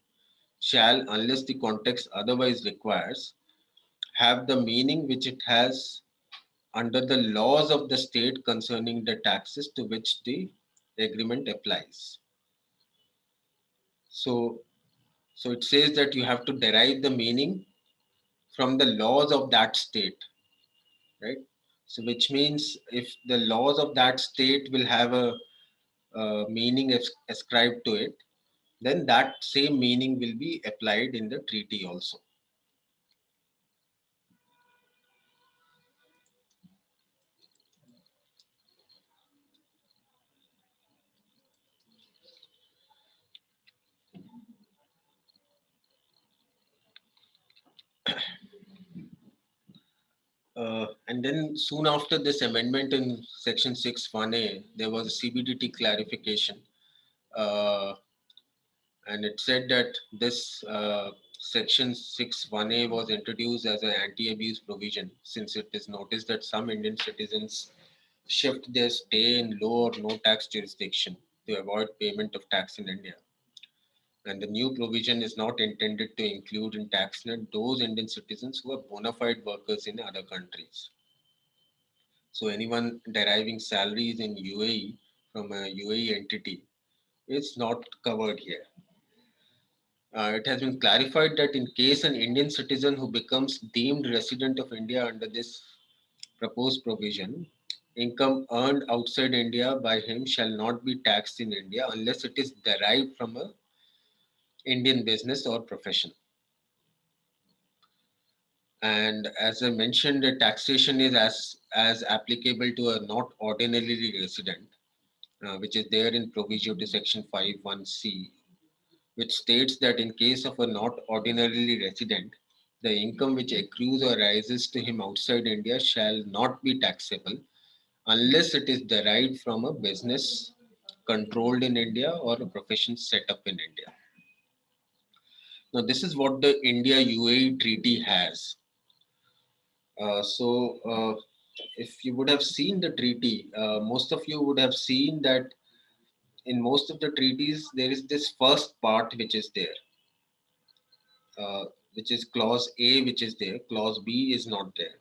shall, unless the context otherwise requires, have the meaning which it has under the laws of the state concerning the taxes to which the agreement applies. So, so it says that you have to derive the meaning from the laws of that state, right? So which means if the laws of that state will have a meaning ascribed to it, then that same meaning will be applied in the treaty also. And then soon after this amendment in section 6(1)(a), there was a CBDT clarification. And it said that this section 6(1)(a) was introduced as an anti-abuse provision, since it is noticed that some Indian citizens shift their stay in low or no tax jurisdiction to avoid payment of tax in India. And the new provision is not intended to include in TaxNet those Indian citizens who are bona fide workers in other countries. So anyone deriving salaries in UAE from a UAE entity is not covered here. It has been clarified that in case an Indian citizen who becomes deemed resident of India under this proposed provision, income earned outside India by him shall not be taxed in India unless it is derived from a Indian business or profession. And as I mentioned, the taxation is as applicable to a not ordinarily resident, which is there in proviso to section 5(1)(c), which states that in case of a not ordinarily resident, the income which accrues or rises to him outside India shall not be taxable unless it is derived from a business controlled in India or a profession set up in India. Now, this is what the India UAE treaty has. If you would have seen the treaty, most of you would have seen that in most of the treaties, there is this first part which is there, which is clause A, which is there. Clause B is not there.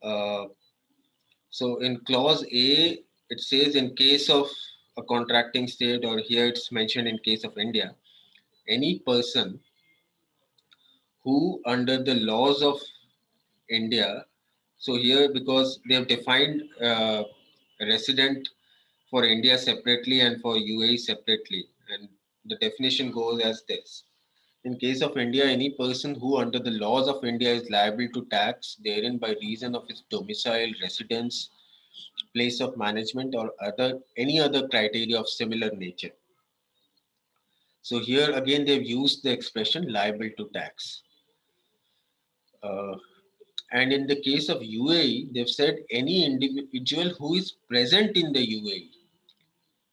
Uh, so in clause A, it says in case of a contracting state, or here it's mentioned in case of India, any person who under the laws of India, so here because they have defined resident for India separately and for UAE separately, and the definition goes as this. In case of India, any person who under the laws of India is liable to tax therein by reason of his domicile, residence, place of management, or any other criteria of similar nature. So here again they've used the expression liable to tax. Uh, and in the case of UAE, they've said any individual who is present in the UAE.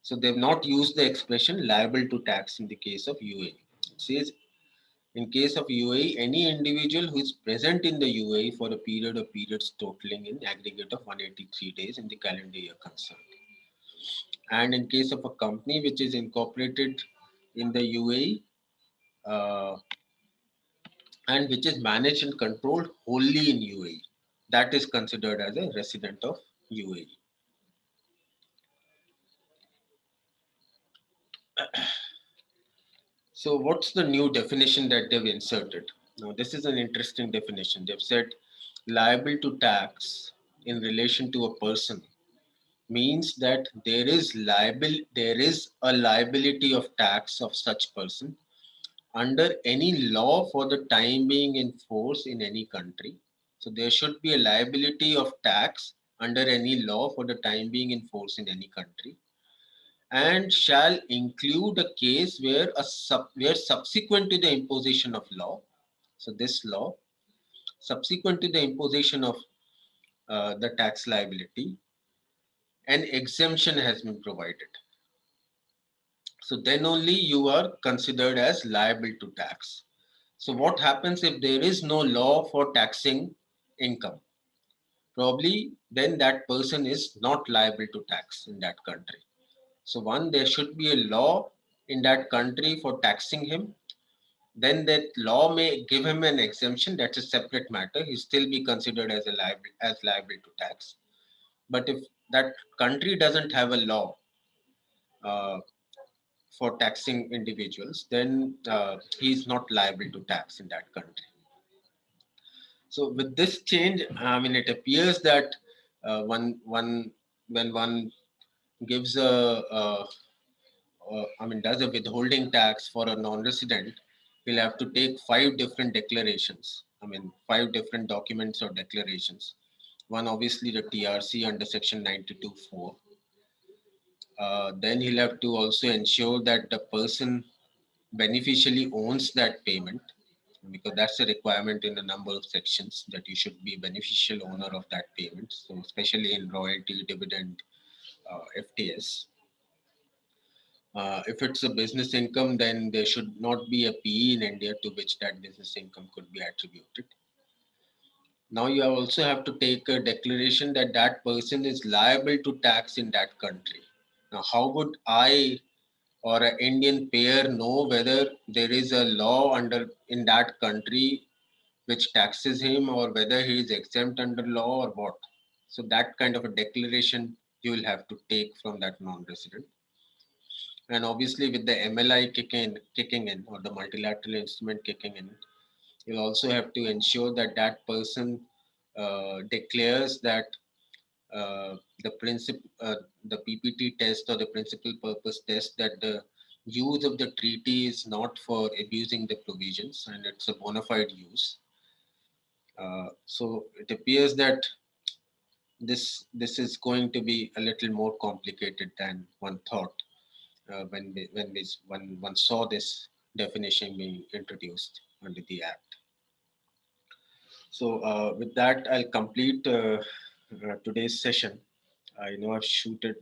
So they've not used the expression liable to tax in the case of UAE. It says in case of UAE, any individual who is present in the UAE for a period of periods totaling in aggregate of 183 days in the calendar year concerned. And in case of a company which is incorporated in the UAE and which is managed and controlled wholly in UAE, that is considered as a resident of UAE. So what's the new definition that they've inserted? Now, this is an interesting definition. They've said liable to tax in relation to a person means that there is a liability of tax of such person under any law for the time being in force in any country. So there should be a liability of tax under any law for the time being in force in any country, and shall include a case where where subsequent to the imposition of law, so this law, subsequent to the imposition of the tax liability, an exemption has been provided. So then only you are considered as liable to tax. So what happens if there is no law for taxing income? Probably then that person is not liable to tax in that country. So one, there should be a law in that country for taxing him. Then that law may give him an exemption. That's a separate matter. He still be considered as liable to tax. But if that country doesn't have a law uh, for taxing individuals, then he is not liable to tax in that country. So with this change, I mean, it appears that when one gives I mean, does a withholding tax for a non-resident, he'll have to take 5 different declarations. I mean, 5 different documents or declarations. One, obviously, the TRC under Section 92(4). Then he'll have to also ensure that the person beneficially owns that payment, because that's a requirement in a number of sections that you should be beneficial owner of that payment. So especially in royalty, dividend, FTS. If it's a business income, then there should not be a PE in India to which that business income could be attributed. Now you also have to take a declaration that that person is liable to tax in that country. Now, how would I or an Indian payer know whether there is a law under in that country which taxes him, or whether he is exempt under law or what? So that kind of a declaration you will have to take from that non-resident. And obviously, with the MLI kicking in, or the multilateral instrument kicking in, you'll also have to ensure that that person declares that the the PPT test or the principal purpose test, that the use of the treaty is not for abusing the provisions and it's a bona fide use. So it appears that this is going to be a little more complicated than one thought when one saw this definition being introduced under the act. So with that, I'll complete today's session. I know I've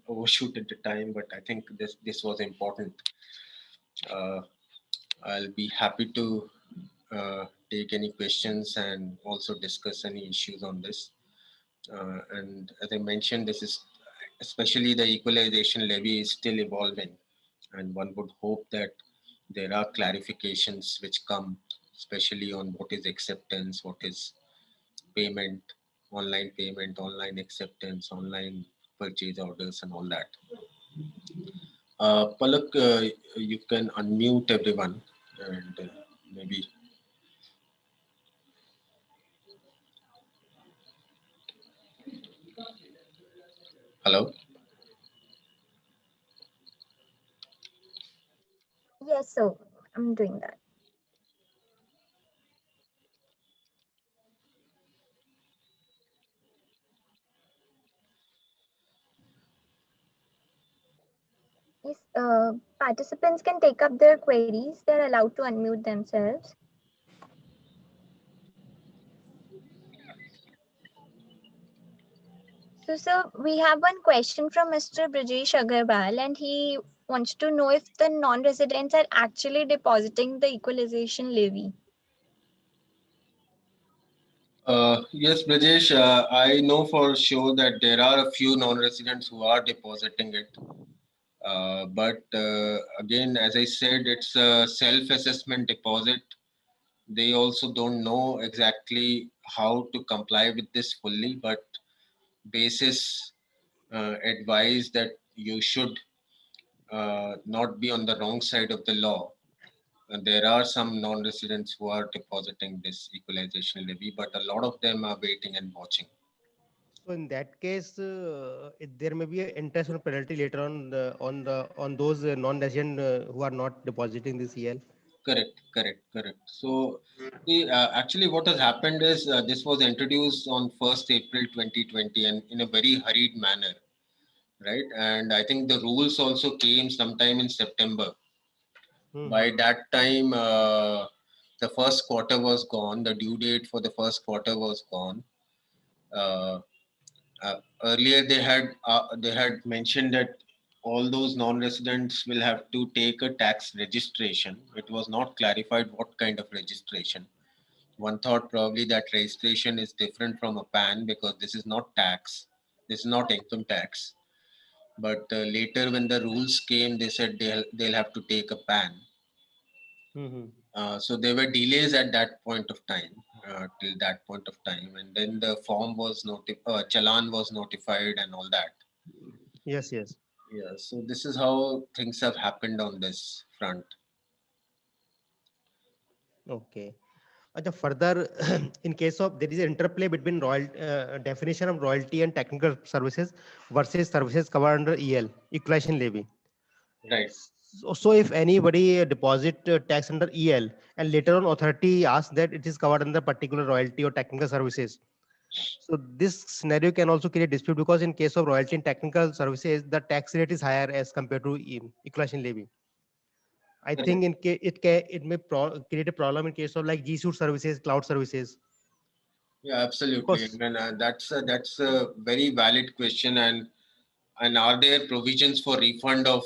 overshooted the time, but I think this was important. Uh, I'll be happy to take any questions and also discuss any issues on this. And as I mentioned, this is especially the equalization levy is still evolving, and one would hope that there are clarifications which come, especially on what is acceptance, what is payment, online acceptance, online purchase orders, and all that. Palak, you can unmute everyone and maybe. Hello. Yes, sir. I'm doing that. Yes, participants can take up their queries. They're allowed to unmute themselves. So, sir, we have one question from Mr. Brajesh Agarwal, and he wants to know if the non-residents are actually depositing the equalization levy. Yes, Brajesh, I know for sure that there are a few non-residents who are depositing it. But again, as I said, it's a self-assessment deposit. They also don't know exactly how to comply with this fully, but basis advise that you should not be on the wrong side of the law. And there are some non-residents who are depositing this equalization levy, but a lot of them are waiting and watching. So in that case, there may be an interest or penalty later on those non-resident who are not depositing this EL. Correct. So, see, actually, what has happened is this was introduced on 1st April 2020 and in a very hurried manner, right? And I think the rules also came sometime in September. By that time, the first quarter was gone. The due date for the first quarter was gone. Uh, Earlier, they had mentioned that all those non-residents will have to take a tax registration. It was not clarified what kind of registration. One thought probably that registration is different from a PAN because this is not tax. This is not income tax. But later, when the rules came, they said they'll have to take a PAN. So there were delays at that point of time, till that point of time, and then the form was challan was notified and all that. Yes, yes. Yeah, so this is how things have happened on this front. Okay. Further, in case of there is an interplay between definition of royalty and technical services versus services covered under EL, equalization levy. Right. So if anybody deposit tax under EL and later on authority asks that it is covered under particular royalty or technical services, so this scenario can also create dispute because in case of royalty and technical services, the tax rate is higher as compared to equalization levy. I Correct. think it may create a problem in case of like G Suite services, cloud services. Yeah, absolutely. I Because mean, that's a very valid question. And are there provisions for refund of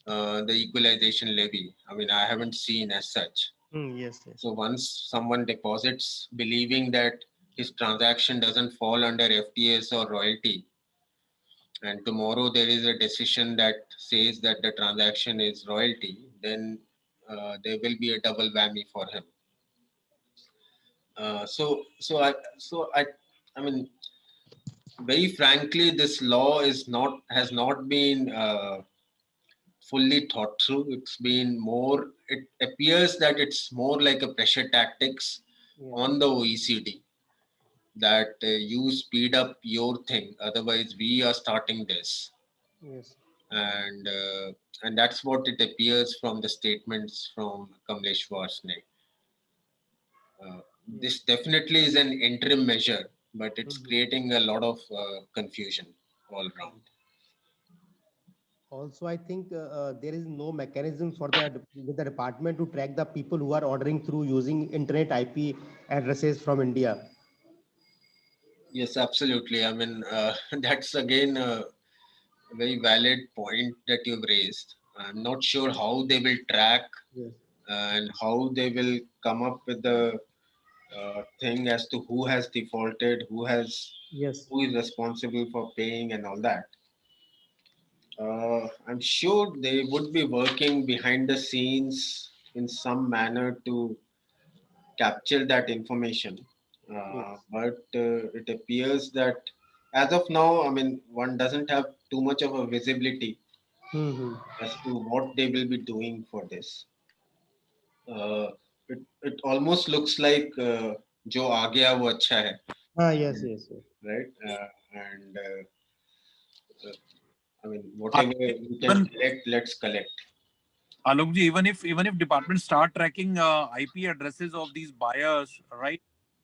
the equalization levy? I mean, I haven't seen as such. yes, yes, So once someone deposits believing that his transaction doesn't fall under FTS or royalty, and tomorrow there is a decision that says that the transaction is royalty, then there will be a double whammy for him. I mean, very frankly, this law is not has not been fully thought through. It's been more. It appears that it's more like a pressure tactics yeah, on the OECD that you speed up your thing. Otherwise, we are starting this, yes. and that's what it appears from the statements from Kamlesh Varsne. Uh, Yeah. this definitely is an interim measure, but it's Mhm. creating a lot of confusion all around. Also, I think there is no mechanism for with the department to track the people who are ordering through using internet IP addresses from India. Yes, absolutely. I mean, that's again a very valid point that you've raised. I'm not sure how they will track Yes. and how they will come up with the thing as to who has defaulted, Yes. who is responsible for paying, and all that. I'm sure they would be working behind the scenes in some manner to capture that information. Yes. But it appears that as of now, I mean, one doesn't have too much of a visibility Mm-hmm. as to what they will be doing for this. Uh, it almost looks like जो आ गया वो अच्छा है, Ah, yes, yes, yes. right? And I mean, Alok whatever ji, we can even collect, let's collect. Alok ji, even if departments start tracking IP addresses of these buyers, right?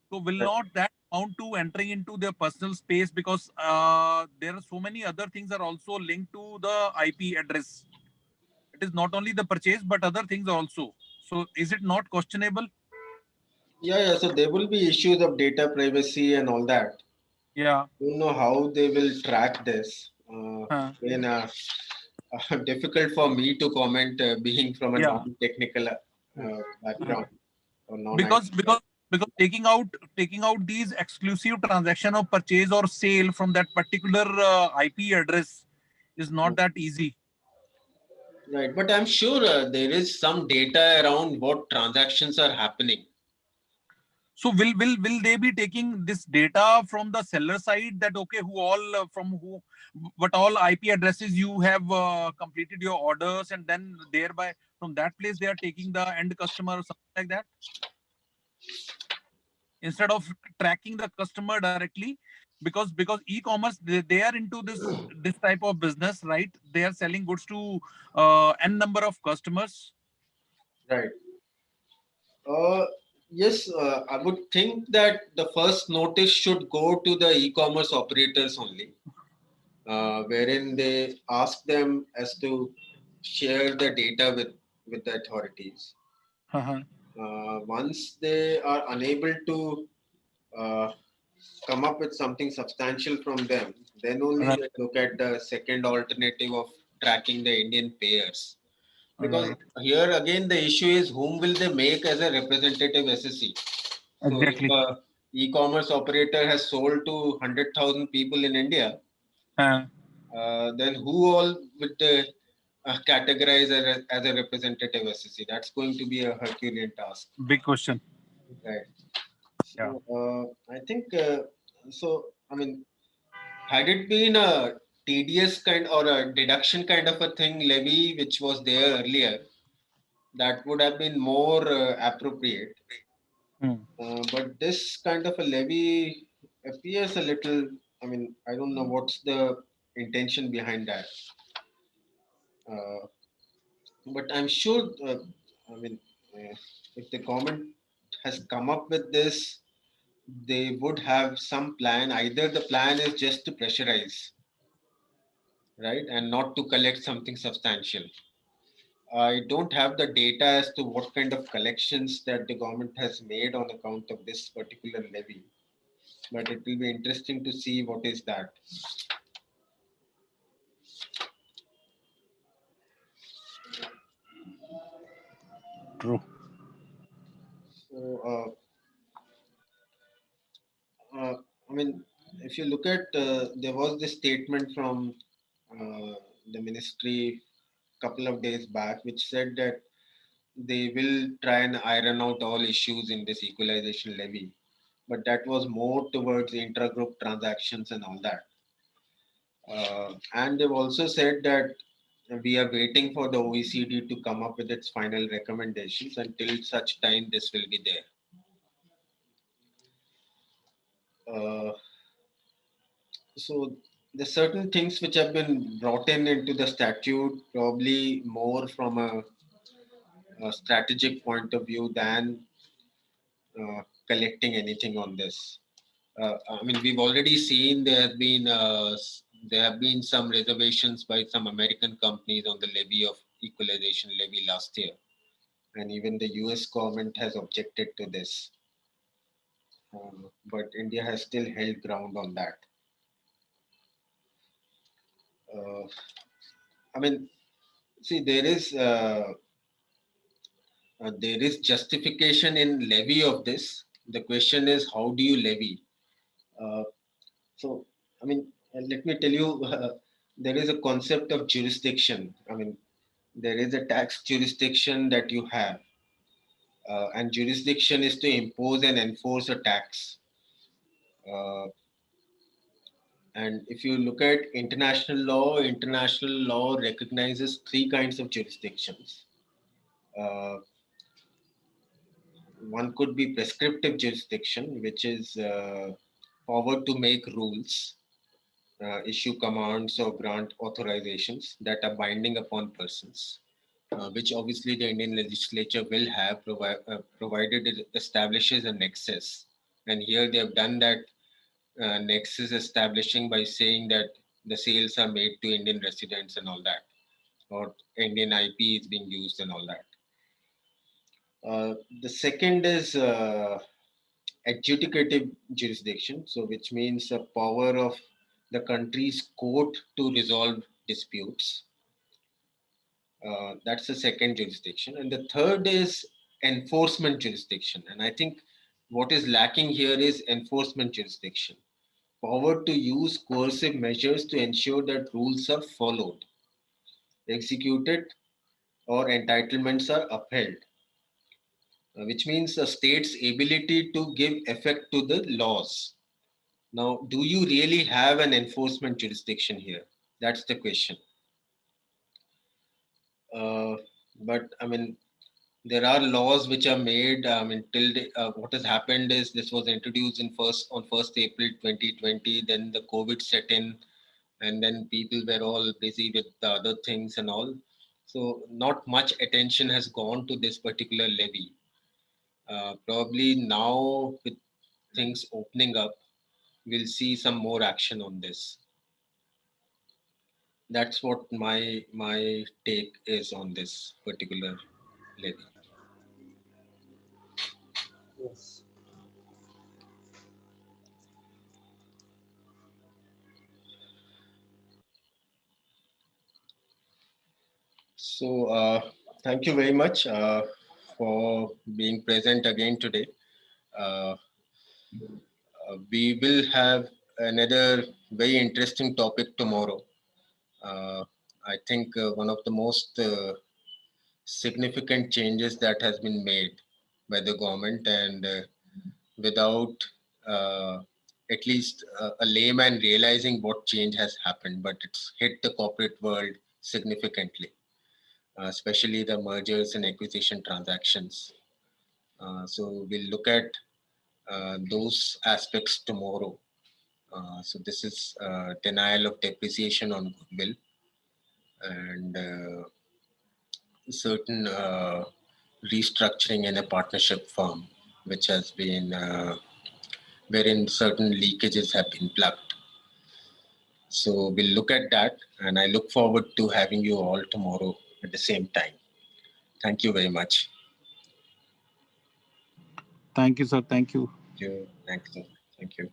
So will Right. not that amount to entering into their personal space because there are so many other things are also linked to the IP address. It is not only the purchase but other things also. So is it not questionable? Yeah. So there will be issues of data privacy and all that. Yeah. Don't know how they will track this. Huh. Again, difficult for me to comment, being from a Yeah. non-technical Yes. background or non-IT. Because taking out these exclusive transaction of purchase or sale from that particular IP address is not that easy. Right, but I'm sure there is some data around what transactions are happening. So will they be taking this data from the seller side that okay who all from who what all IP addresses you have completed your orders and then thereby from that place they are taking the end customer or something like that instead of tracking the customer directly because e-commerce they are into this type of business, right? They are selling goods to n number of customers. Right. Uh, yes, I would think that the first notice should go to the e-commerce operators only, wherein they ask them as to share the data with the authorities. Uh-huh. Once they are unable to uh, come up with something substantial from them, then only Right. they look at the second alternative of tracking the Indian payers. Because Right. here again, the issue is whom will they make as a representative SSE? So if Exactly. a e-commerce operator has sold to 100,000 people in India, uh, then who all would categorize as a representative SSE? That's going to be a Herculean task, Big question. right? Yeah. So I think so. I mean, had it been a TDS kind or a deduction kind of a thing levy, which was there earlier, that would have been more appropriate. But this kind of a levy appears a little, I mean, I don't know what's the intention behind that. Uh, but I'm sure, I mean, if the government has come up with this, they would have some plan. Either the plan is just to pressurize, right, and not to collect something substantial. I don't have the data as to what kind of collections that the government has made on account of this particular levy, but it will be interesting to see what is that. True. So, I mean, if you look at, there was this statement from the ministry a couple of days back, which said that they will try and iron out all issues in this equalization levy. But that was more towards intra-group transactions and all that. And they've also said that we are waiting for the OECD to come up with its final recommendations. Until such time, this will be there. So there's certain things which have been brought in into the statute, probably more from a strategic point of view than collecting anything on this. I mean, we've already seen there have been some reservations by some American companies on the levy of equalization levy last year, and even the U.S. government has objected to this. But India has still held ground on that. Uh, I mean, see, there is justification in levy of this. The question is, how do you levy? Uh, so, I mean, let me tell you, there is a concept of jurisdiction. I mean, there is a tax jurisdiction that you have, and jurisdiction is to impose and enforce a tax. Uh, and if you look at international law recognizes three kinds of jurisdictions. Uh, One could be prescriptive jurisdiction, which is power to make rules, issue commands, or grant authorizations that are binding upon persons, which obviously the Indian legislature will have, provided it establishes a nexus. And here they have done that nexus establishing by saying that the sales are made to Indian residents and all that, or Indian IP is being used and all that. The second is adjudicative jurisdiction, so which means the power of the country's court to resolve disputes. That's the second jurisdiction. And the third is enforcement jurisdiction. And I think what is lacking here is enforcement jurisdiction. Power to use coercive measures to ensure that rules are followed, executed, or entitlements are upheld, which means a state's ability to give effect to the laws. Now, do you really have an enforcement jurisdiction here? That's the question. Uh, but I mean, there are laws which are made. I mean, what has happened is this was introduced on 1st April 2020. Then the COVID set in, and then people were all busy with the other things and all. So not much attention has gone to this particular levy. Probably now with things opening up, we'll see some more action on this. That's what my take is on this particular levy. Yes. So thank you very much for being present again today. Uh, we will have another very interesting topic tomorrow. Uh, I think one of the most significant changes that has been made by the government, and without at least a layman realizing what change has happened, but it's hit the corporate world significantly, especially the mergers and acquisition transactions. So we'll look at those aspects tomorrow. So this is denial of depreciation on goodwill and certain restructuring in a partnership firm, which has been wherein certain leakages have been plugged. So we'll look at that, and I look forward to having you all tomorrow at the same time. Thank you very much. Thank you, sir. Thank you. Thank you. Thank you.